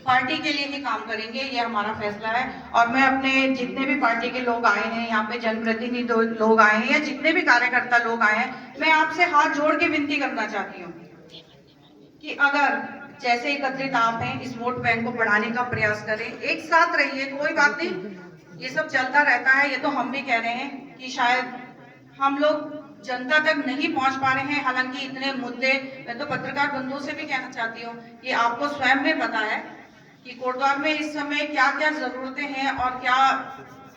पार्टी के लिए ही काम करेंगे, ये हमारा फैसला है। और मैं अपने जितने भी पार्टी के लोग आए हैं, यहाँ पे जनप्रतिनिधि लोग आए हैं या जितने भी कार्यकर्ता लोग आए हैं, मैं आपसे हाथ जोड़ के विनती करना चाहती हूँ कि अगर जैसे एकत्रित आप हैं, इस वोट बैंक को बढ़ाने का प्रयास करें, एक साथ रहिए। कोई बात नहीं, ये सब चलता रहता है। ये तो हम भी कह रहे हैं कि शायद हम लोग जनता तक नहीं पहुंच पा रहे हैं, हालांकि इतने मुद्दे, मैं तो पत्रकार बंधुओं से भी कहना चाहती हूँ कि आपको स्वयं में पता है कि कोटद्वार में इस समय क्या क्या जरूरतें हैं और क्या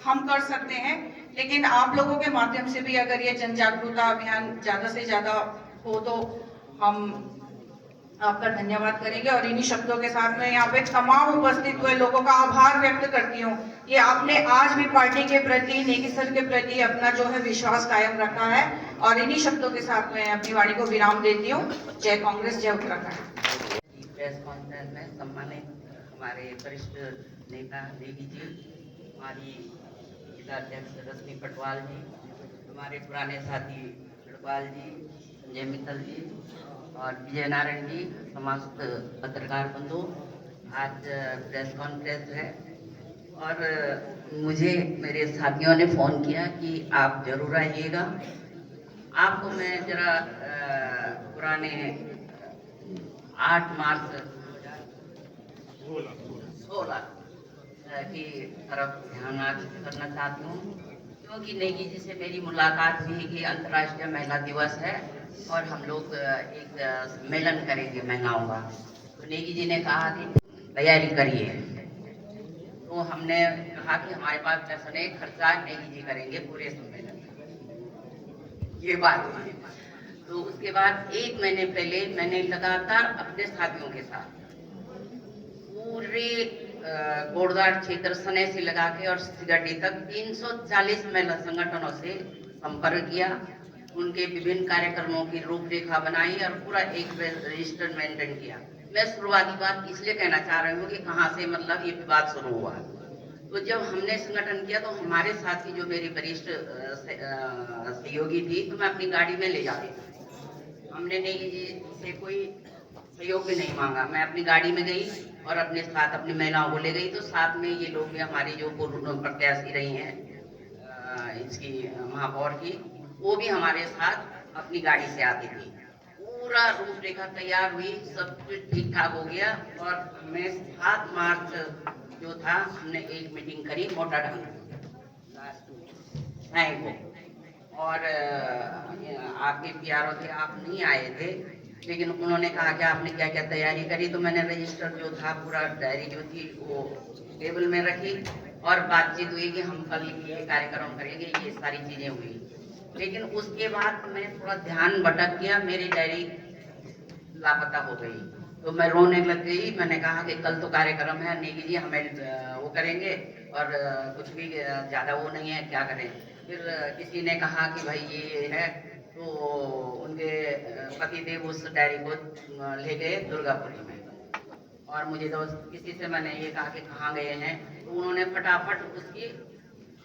हम कर सकते हैं, लेकिन आप लोगों के माध्यम से भी अगर ये जन जागरूकता अभियान ज्यादा से ज्यादा हो तो हम आपका धन्यवाद करेंगे और इन्हीं शब्दों के साथ में यहाँ पे तमाम उपस्थित हुए लोगों का आभार व्यक्त करती हूँ कि आपने आज भी पार्टी के प्रति, नेगी सर के प्रति अपना जो है विश्वास कायम रखा है। और इन्हीं शब्दों के साथ में अपनी वाणी को विराम देती हूँ। जय कांग्रेस, जय उत्तराखंड।
प्रेस कॉन्फ्रेंस में सम्मानित हमारे वरिष्ठ नेता नेगी जी, हमारी जिला अध्यक्ष रश्मि पटवाल जी, हमारे पुराने साथी गढ़वाल जी, संजय मित्तल जी और विजय नारायण जी, समस्त पत्रकार बंधु, आज प्रेस कॉन्फ्रेंस है और मुझे मेरे साथियों ने फ़ोन किया कि आप जरूर आइएगा। आपको मैं जरा पुराने 8 मार्च 2016 की तरफ ध्यान आकर्षित करना चाहती हूँ, क्योंकि नेगी जी से मेरी मुलाकात हुई कि अंतर्राष्ट्रीय महिला दिवस है और हम लोग एक सम्मेलन करेंगे महिलाओं का। तो नेगी जी ने कहा कि तैयारी करिए। तो हमने कहा कि हमारे पास पैसा नहीं, खर्चा नेगी जी करेंगे पूरे सम्मेलन का। ये बात हुई। तो उसके बाद 1 महीने पहले मैंने लगातार अपने साथियों के साथ पूरे कोटद्वार क्षेत्र सने से लगा के और सिगड्डी तक 340 महिला संगठनों से संपर्क किया, उनके विभिन्न कार्यक्रमों की रूपरेखा बनाई और पूरा एक रजिस्टर मेंटेन किया। मैं शुरुआती बात इसलिए कहना चाह रही हूँ कि कहाँ से मतलब ये विवाद शुरू हुआ। तो जब हमने संगठन किया तो हमारे साथी जो मेरी वरिष्ठ सहयोगी थी, तो मैं अपनी गाड़ी में ले जाती थी। हमने नेगी जी से कोई सहयोग भी नहीं मांगा। मैं अपनी गाड़ी में गई और अपने साथ अपनी महिलाओं को ले गई। तो साथ में ये लोग भी, हमारी जो पूर्व प्रत्याशी रही हैं इसकी महापौर की, वो भी हमारे साथ अपनी गाड़ी से आती थी। पूरा रूपरेखा तैयार हुई, सब कुछ ठीक ठाक हो गया और हमें 7 मार्च जो था, हमने एक मीटिंग करी मोटा ढंग को। और आपके पीआरओ थे, आप नहीं आए थे, लेकिन उन्होंने कहा कि आपने क्या क्या तैयारी करी। तो मैंने रजिस्टर जो था, पूरा डायरी जो थी वो टेबल में रखी और बातचीत हुई कि हम कल ये कार्यक्रम करेंगे, ये सारी चीजें हुई। लेकिन उसके बाद मैं थोड़ा ध्यान भटक गया, मेरी डायरी लापता हो गई। तो मैं रोने लग गई। मैंने कहा कि कल तो कार्यक्रम है, नेगी जी हमें वो करेंगे और कुछ भी ज़्यादा वो नहीं है, क्या करें। फिर किसी ने कहा कि भाई ये है, तो उनके पतिदेव उस डायरी को ले गए दुर्गापुरी में। और मुझे तो किसी से मैंने ये कहा कि कहाँ गए हैं, तो उन्होंने फटाफट उसकी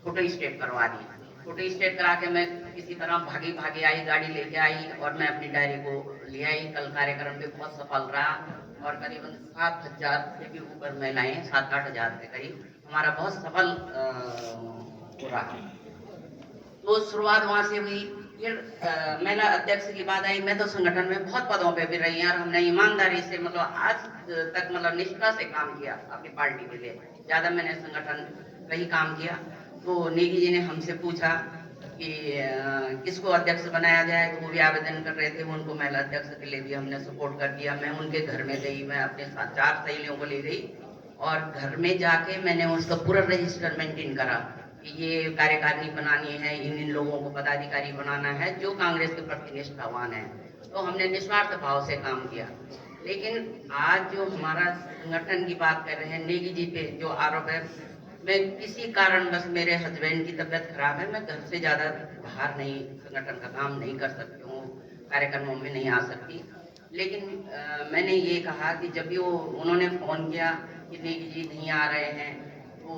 फोटो स्टेट करवा दी। फोटो स्टेट करा के मैं किसी तरह भागी भागी आई, गाड़ी लेके आई और मैं अपनी डायरी को ले आई। कल कार्यक्रम भी बहुत सफल रहा और करीबन 7,000 से भी ऊपर महिलाएं, 7-8 हज़ार के करीब हमारा बहुत सफल हो रहा। तो शुरुआत वहाँ से हुई। फिर महिला अध्यक्ष की बात आई। मैं तो संगठन में बहुत पदों पे भी रही और हमने ईमानदारी से मतलब आज तक मतलब निष्ठा से काम किया अपनी पार्टी के लिए। ज़्यादा मैंने संगठन का ही काम किया। तो नेगी जी ने हमसे पूछा कि किसको अध्यक्ष बनाया जाए, तो वो भी आवेदन कर रहे थे। उनको महिला अध्यक्ष के लिए भी हमने सपोर्ट कर दिया। मैं उनके घर में गई, मैं अपने साथ 4 सहेलियों को ले गई और घर में जाके मैंने उसका पूरा रजिस्टर मेंटेन करा कि ये कार्यकारिणी बनानी है, इन लोगों को पदाधिकारी बनाना है जो कांग्रेस के प्रति निष्ठावान है। तो हमने निस्वार्थ भाव से काम किया। लेकिन आज जो हमारा संगठन की बात कर रहे हैं, नेगी जी पे जो आरोप है, मैं किसी कारण बस मेरे हस्बैंड की तबीयत खराब है, मैं घर से ज़्यादा बाहर नहीं, संगठन का काम नहीं कर सकती हूँ, कार्यक्रमों में नहीं आ सकती। लेकिन मैंने ये कहा कि जब भी वो उन्होंने फ़ोन किया कि नेगी जी नहीं आ रहे हैं, तो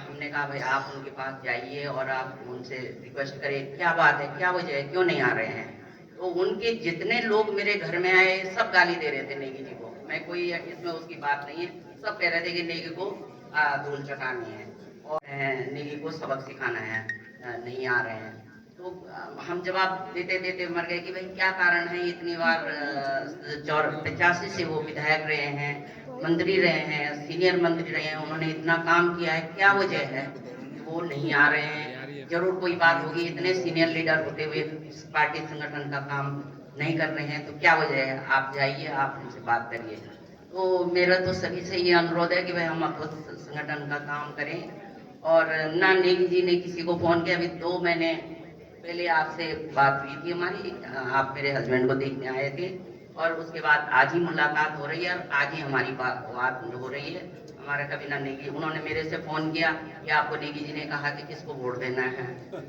हमने कहा भाई आप उनके पास जाइए और आप उनसे रिक्वेस्ट करें, क्या बात है, क्या वजह है, क्यों नहीं आ रहे हैं। तो उनके जितने लोग मेरे घर में आए सब गाली दे रहे थे नेगी जी को। मैं कोई इसमें उसकी बात नहीं है, सब कह रहे थे कि नेगी को धूल चटानी है और नेगी को सबक सिखाना है, नहीं आ रहे हैं। तो हम जवाब देते देते मर गए कि भाई क्या कारण है। इतनी बार 85 से वो विधायक रहे हैं, मंत्री रहे हैं, सीनियर मंत्री रहे हैं, उन्होंने इतना काम किया है, क्या वजह है वो नहीं आ रहे हैं। जरूर कोई बात होगी, इतने सीनियर लीडर होते हुए इस पार्टी संगठन का काम नहीं कर रहे हैं, तो क्या वजह है। आप जाइए, आप उनसे बात करिए। तो मेरा तो सभी से ये अनुरोध है कि भाई हम अपने संगठन का काम करें। और ना नेगी जी ने किसी को फोन किया। अभी 2 महीने पहले आपसे बात हुई थी हमारी, आप मेरे हस्बैंड को देखने आए थे और उसके बाद आज ही मुलाकात हो रही है और आज ही हमारी बात हो रही है। हमारा कभी ना नेगी, उन्होंने मेरे से फ़ोन किया कि आपको नेगी जी ने कहा कि किसको वोट देना है,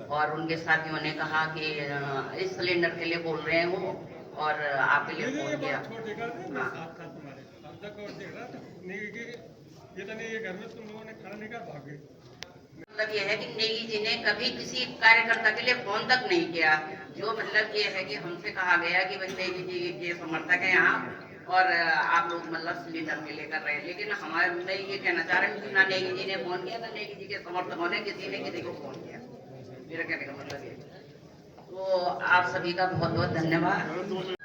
और उनके साथियों ने कहा कि इस सिलेंडर के लिए बोल रहे हैं वो, और आपके लिए फ़ोन किया। मतलब ये है कि नेगी जी ने कभी किसी कार्यकर्ता के लिए फोन तक नहीं किया। जो मतलब ये है कि हमसे कहा गया कि भाई नेगी जी के समर्थक हैं यहाँ, और आप लोग मतलब सिलेंडर के लिए कर रहे हैं, लेकिन हमारे ये कहना चाह रहे हैं कि ना नेगी जी ने फोन किया, ना नेगी जी के समर्थकों ने किसी ने किसी को फोन किया। मेरा कहने का मतलब ये। तो आप सभी का बहुत बहुत धन्यवाद।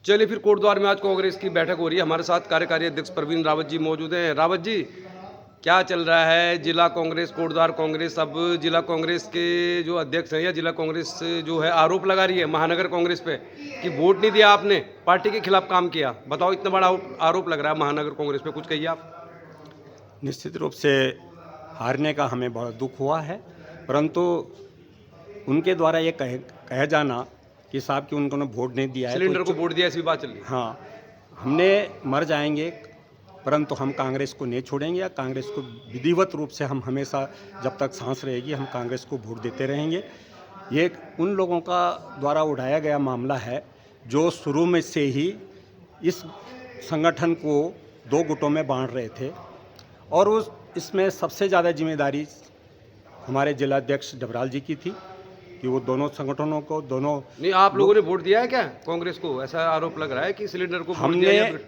चलिए फिर कोटद्वार में आज कांग्रेस की बैठक हो रही है। हमारे साथ कार्यकारी अध्यक्ष प्रवीण रावत जी मौजूद हैं। रावत जी, क्या चल रहा है जिला कांग्रेस, कोटद्वार कांग्रेस? अब जिला कांग्रेस के जो अध्यक्ष हैं या जिला कांग्रेस जो है आरोप लगा रही है महानगर कांग्रेस पे कि वोट नहीं दिया आपने, पार्टी के खिलाफ काम किया। बताओ, इतना बड़ा आरोप लग रहा है महानगर कांग्रेस पे, कुछ कहिए आप।
निश्चित रूप से हारने का हमें बहुत दुख हुआ है, परंतु उनके द्वारा ये कहा जाना कि साहब कि उन्होंने वोट नहीं दिया है,
सिलेंडर को वोट दिया, ऐसी बात चल रही है।
हाँ, हमने मर जाएंगे परंतु हम कांग्रेस को नहीं छोड़ेंगे, या कांग्रेस को विधिवत रूप से हम हमेशा जब तक सांस रहेगी हम कांग्रेस को वोट देते रहेंगे। ये उन लोगों का द्वारा उठाया गया मामला है जो शुरू में से ही इस संगठन को दो गुटों में बांट रहे थे, और इसमें सबसे ज़्यादा जिम्मेदारी हमारे जिलाध्यक्ष डबराल जी की थी कि वो दोनों संगठनों को
नहीं, आप लोगों ने वोट दिया है क्या कांग्रेस को? ऐसा आरोप लग रहा है कि सिलेंडर को वोट दिया या फिर...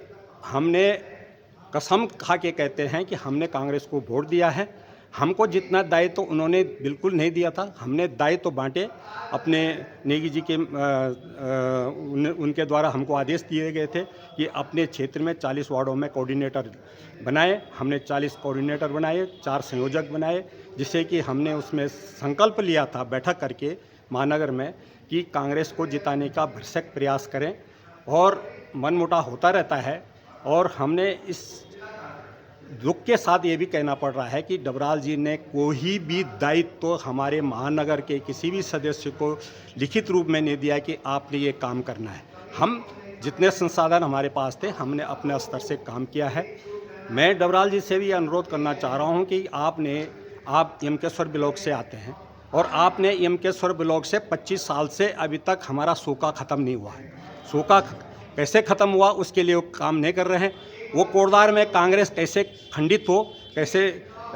हमने कसम खा के कहते हैं कि हमने कांग्रेस को वोट दिया है। हमको जितना दायित्व तो उन्होंने बिल्कुल नहीं दिया था, हमने दायित्व तो बांटे अपने नेगी जी के उनके द्वारा हमको आदेश दिए गए थे कि अपने क्षेत्र में 40 वार्डों में कोऑर्डिनेटर बनाए। हमने 40 कोऑर्डिनेटर बनाए, 4 संयोजक बनाए, जिससे कि हमने उसमें संकल्प लिया था बैठक करके महानगर में कि कांग्रेस को जिताने का भरसक प्रयास करें, और मनमुटाव होता रहता है। और हमने इस दुख के साथ ये भी कहना पड़ रहा है कि डबराल जी ने कोई भी दायित्व तो हमारे महानगर के किसी भी सदस्य को लिखित रूप में नहीं दिया कि आपने ये काम करना है। हम जितने संसाधन हमारे पास थे हमने अपने स्तर से काम किया है। मैं डबराल जी से भी अनुरोध करना चाह रहा हूँ कि आप यमकेश्वर ब्लॉक से आते हैं, और आपने यमकेश्वर ब्लॉक से 25 साल से अभी तक हमारा सूखा ख़त्म नहीं हुआ है। सूखा कैसे ख़त्म हुआ उसके लिए वो काम नहीं कर रहे हैं। वो कोटद्वार में कांग्रेस कैसे खंडित हो, कैसे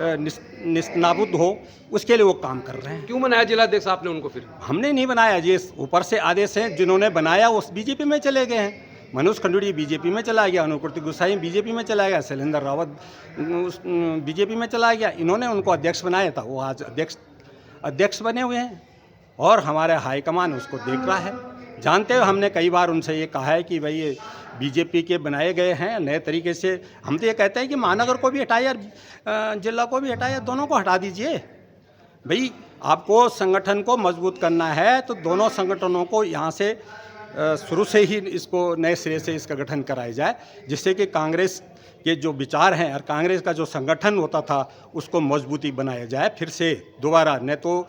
निस्नाबूद हो, उसके लिए वो काम कर रहे हैं।
क्यों बनाया जिलाध्यक्ष आपने उनको? फिर
हमने नहीं बनाया, ये ऊपर से आदेश हैं। जिन्होंने बनाया उस बीजेपी में चले गए हैं। मनोज खंडूड़ी बीजेपी में चला गया, अनुकृति गुसाई बीजेपी में चला गया, शैलेंद्र रावत बीजेपी में चला गया। इन्होंने उनको अध्यक्ष बनाया था, वो आज अध्यक्ष बने हुए हैं, और हमारे हाईकमान उसको देख रहा है। जानते हो, हमने कई बार उनसे ये कहा है कि भाई ये बीजेपी के बनाए गए हैं नए तरीके से। हम तो ये कहते हैं कि महानगर को भी हटाइए, जिला को भी हटाइए, दोनों को हटा दीजिए। भाई आपको संगठन को मजबूत करना है तो दोनों संगठनों को यहाँ से शुरू से ही इसको नए सिरे से इसका गठन कराया जाए, जिससे कि कांग्रेस के जो विचार हैं और कांग्रेस का जो संगठन होता था उसको मजबूती बनाया जाए फिर से दोबारा। नहीं तो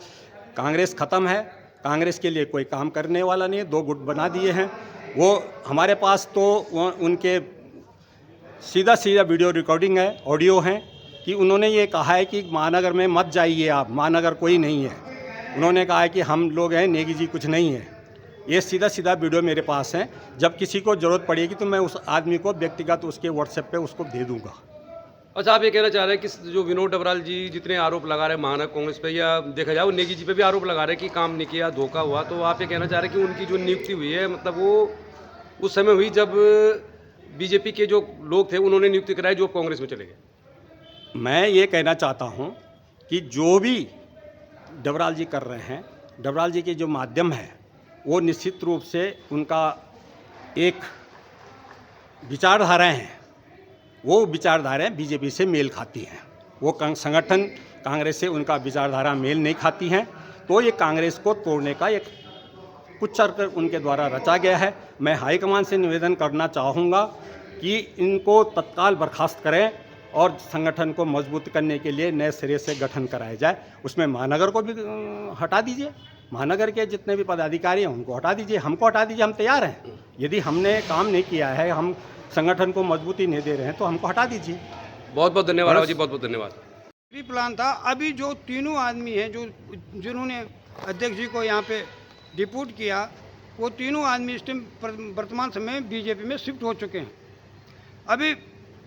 कांग्रेस ख़त्म है, कांग्रेस के लिए कोई काम करने वाला नहीं है। 2 गुट बना दिए हैं वो। हमारे पास तो उनके सीधा वीडियो रिकॉर्डिंग है, ऑडियो हैं कि उन्होंने ये कहा है कि महानगर में मत जाइए आप, महानगर कोई नहीं है। उन्होंने कहा है कि हम लोग हैं, नेगी जी कुछ नहीं है। ये सीधा वीडियो मेरे पास है। जब किसी को ज़रूरत पड़ेगी तो मैं उस आदमी को व्यक्तिगत उसके व्हाट्सएप पे उसको दे दूँगा।
अच्छा, आप ये कहना चाह रहे हैं कि जो विनोद डबराल जी जितने आरोप लगा रहे हैं महानगर कांग्रेस पे, या देखा जाए वो नेगी जी पे भी आरोप लगा रहे हैं कि काम नहीं किया, धोखा हुआ, तो आप ये कहना चाह रहे हैं कि उनकी जो नियुक्ति हुई है मतलब वो उस समय हुई जब बीजेपी के जो लोग थे उन्होंने नियुक्ति कराई जो कांग्रेस में चले गए?
मैं ये कहना चाहता हूँ कि जो भी डबराल जी कर रहे हैं, डबराल जी के जो माध्यम है वो निश्चित रूप से उनका एक विचारधाराएँ हैं, वो विचारधाराएँ बीजेपी से मेल खाती हैं। वो संगठन कांग्रेस से उनका विचारधारा मेल नहीं खाती हैं, तो ये कांग्रेस को तोड़ने का एक कुचक्र उनके द्वारा रचा गया है। मैं हाईकमान से निवेदन करना चाहूँगा कि इनको तत्काल बर्खास्त करें और संगठन को मजबूत करने के लिए नए सिरे से गठन कराया जाए। उसमें महानगर को भी हटा दीजिए। महानगर के जितने भी पदाधिकारी हैं उनको हटा दीजिए, हमको हटा दीजिए, हम तैयार हैं। यदि हमने काम नहीं किया है, हम संगठन को मजबूती नहीं दे रहे हैं, तो हमको हटा दीजिए।
बहुत बहुत धन्यवाद राव जी, बहुत बहुत धन्यवाद।
प्री प्लान था। अभी जो तीनों आदमी हैं जिन्होंने अध्यक्ष जी को यहाँ पे डिप्यूट किया, वो तीनों आदमी इस टाइम वर्तमान समय में बीजेपी में शिफ्ट हो चुके हैं। अभी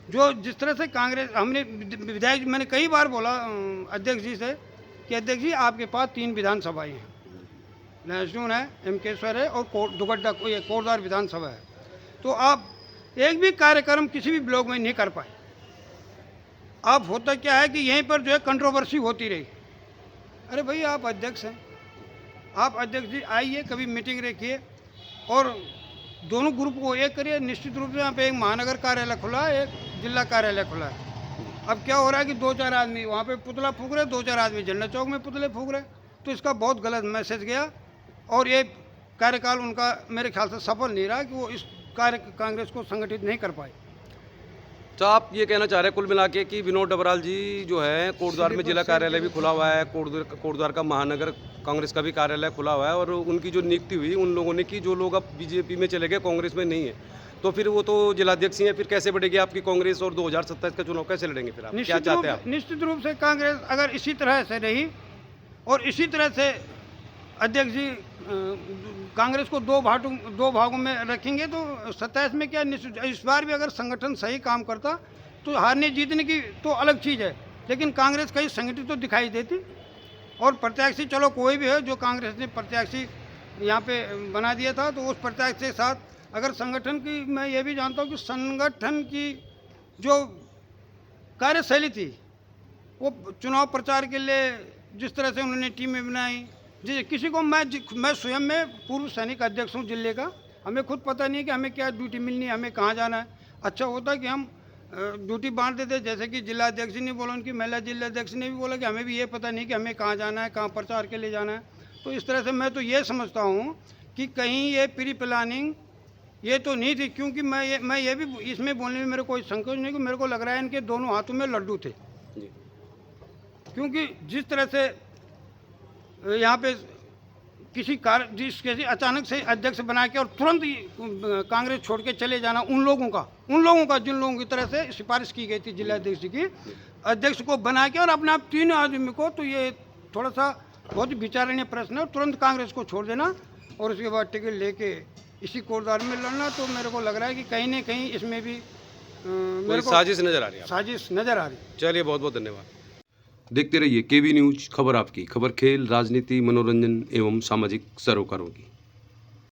जो जिस तरह से कांग्रेस, हमने विधायक, मैंने कई बार बोला अध्यक्ष जी से कि अध्यक्ष जी आपके पास 3 विधानसभाएं हैं, लहसुन है, एमकेश्वर है और दुगड्डा कोटद्वार विधानसभा है, तो आप एक भी कार्यक्रम किसी भी ब्लॉक में नहीं कर पाए। अब होता क्या है कि यहीं पर जो है कंट्रोवर्सी होती रही। अरे भाई आप अध्यक्ष हैं, आप अध्यक्ष जी आइए, कभी मीटिंग रखिए और दोनों ग्रुप को एक करिए। निश्चित रूप से यहाँ पे एक महानगर कार्यालय खुला है, एक जिला कार्यालय खुला है। अब क्या हो रहा है कि 2-4 आदमी वहाँ पे पुतला फूंक रहे, 2-4 आदमी झंडा चौक में पुतले फूंक रहे, तो इसका बहुत गलत मैसेज गया और ये कार्यकाल उनका मेरे ख्याल से सफल नहीं रहा कि वो इस कांग्रेस को संगठित नहीं कर पाए।
तो आप ये कहना चाह रहे हैं कुल मिला के कि विनोद डबराल जी जो है कोटद्वार में जिला कार्यालय भी खुला हुआ है, कोटद्वार का महानगर कांग्रेस का भी कार्यालय खुला हुआ है और उनकी जो नियुक्ति हुई उन लोगों ने की जो लोग अब बीजेपी में चले गए, कांग्रेस में नहीं है, तो फिर वो तो जिलाध्यक्ष ही हैं, फिर कैसे बढ़ेगी आपकी कांग्रेस और 2027 का चुनाव कैसे लड़ेंगे फिर आप? क्या चाहते हैं आप?
निश्चित रूप से कांग्रेस अगर इसी तरह से रही और इसी तरह से अध्यक्ष जी कांग्रेस को 2 भागों में रखेंगे तो 27 में क्या, निश्चित इस बार भी अगर संगठन सही काम करता तो हारने जीतने की तो अलग चीज़ है, लेकिन कांग्रेस कहीं संगठित तो दिखाई देती। और प्रत्याशी चलो कोई भी है, जो कांग्रेस ने प्रत्याशी यहाँ पे बना दिया था, तो उस प्रत्याशी के साथ अगर संगठन की, मैं ये भी जानता हूँ कि संगठन की जो कार्यशैली थी वो चुनाव प्रचार के लिए जिस तरह से उन्होंने टीमें बनाई, किसी को मैं स्वयं में पूर्व सैनिक अध्यक्ष हूँ जिले का, हमें खुद पता नहीं है कि हमें क्या ड्यूटी मिलनी है, हमें कहाँ जाना है। अच्छा होता कि हम ड्यूटी बांट देते, जैसे कि जिला अध्यक्ष ने बोला, उनकी महिला जिला अध्यक्ष ने भी बोला कि हमें भी ये पता नहीं कि हमें कहाँ जाना है, कहाँ प्रचार के लिए जाना है। तो इस तरह से मैं तो ये समझता हूँ कि कहीं ये प्री प्लानिंग ये तो नहीं थी, क्योंकि मैं ये भी इसमें बोलने में मेरे कोई संकोच नहीं कि मेरे को लग रहा है इनके दोनों हाथों में लड्डू थे, क्योंकि जिस तरह से यहाँ पे किसी अचानक से अध्यक्ष बना के और तुरंत ही कांग्रेस छोड़ के चले जाना उन लोगों का जिन लोगों की तरह से सिफारिश की गई थी जिला अध्यक्ष की, अध्यक्ष को बना के और अपने आप 3 आदमी को, तो ये थोड़ा सा बहुत ही विचारणीय प्रश्न है। तुरंत कांग्रेस को छोड़ देना और उसके बाद टिकट लेके इसी कोटद्वार में लड़ना, तो मेरे को लग रहा है कि कहीं ना कहीं इसमें भी मेरे को
साजिश नजर आ रही है,
साजिश नजर आ रही है।
चलिए बहुत बहुत धन्यवाद। देखते रहिए केवी न्यूज, खबर आपकी, खबर खेल, राजनीति, मनोरंजन एवं सामाजिक सरोकारों की।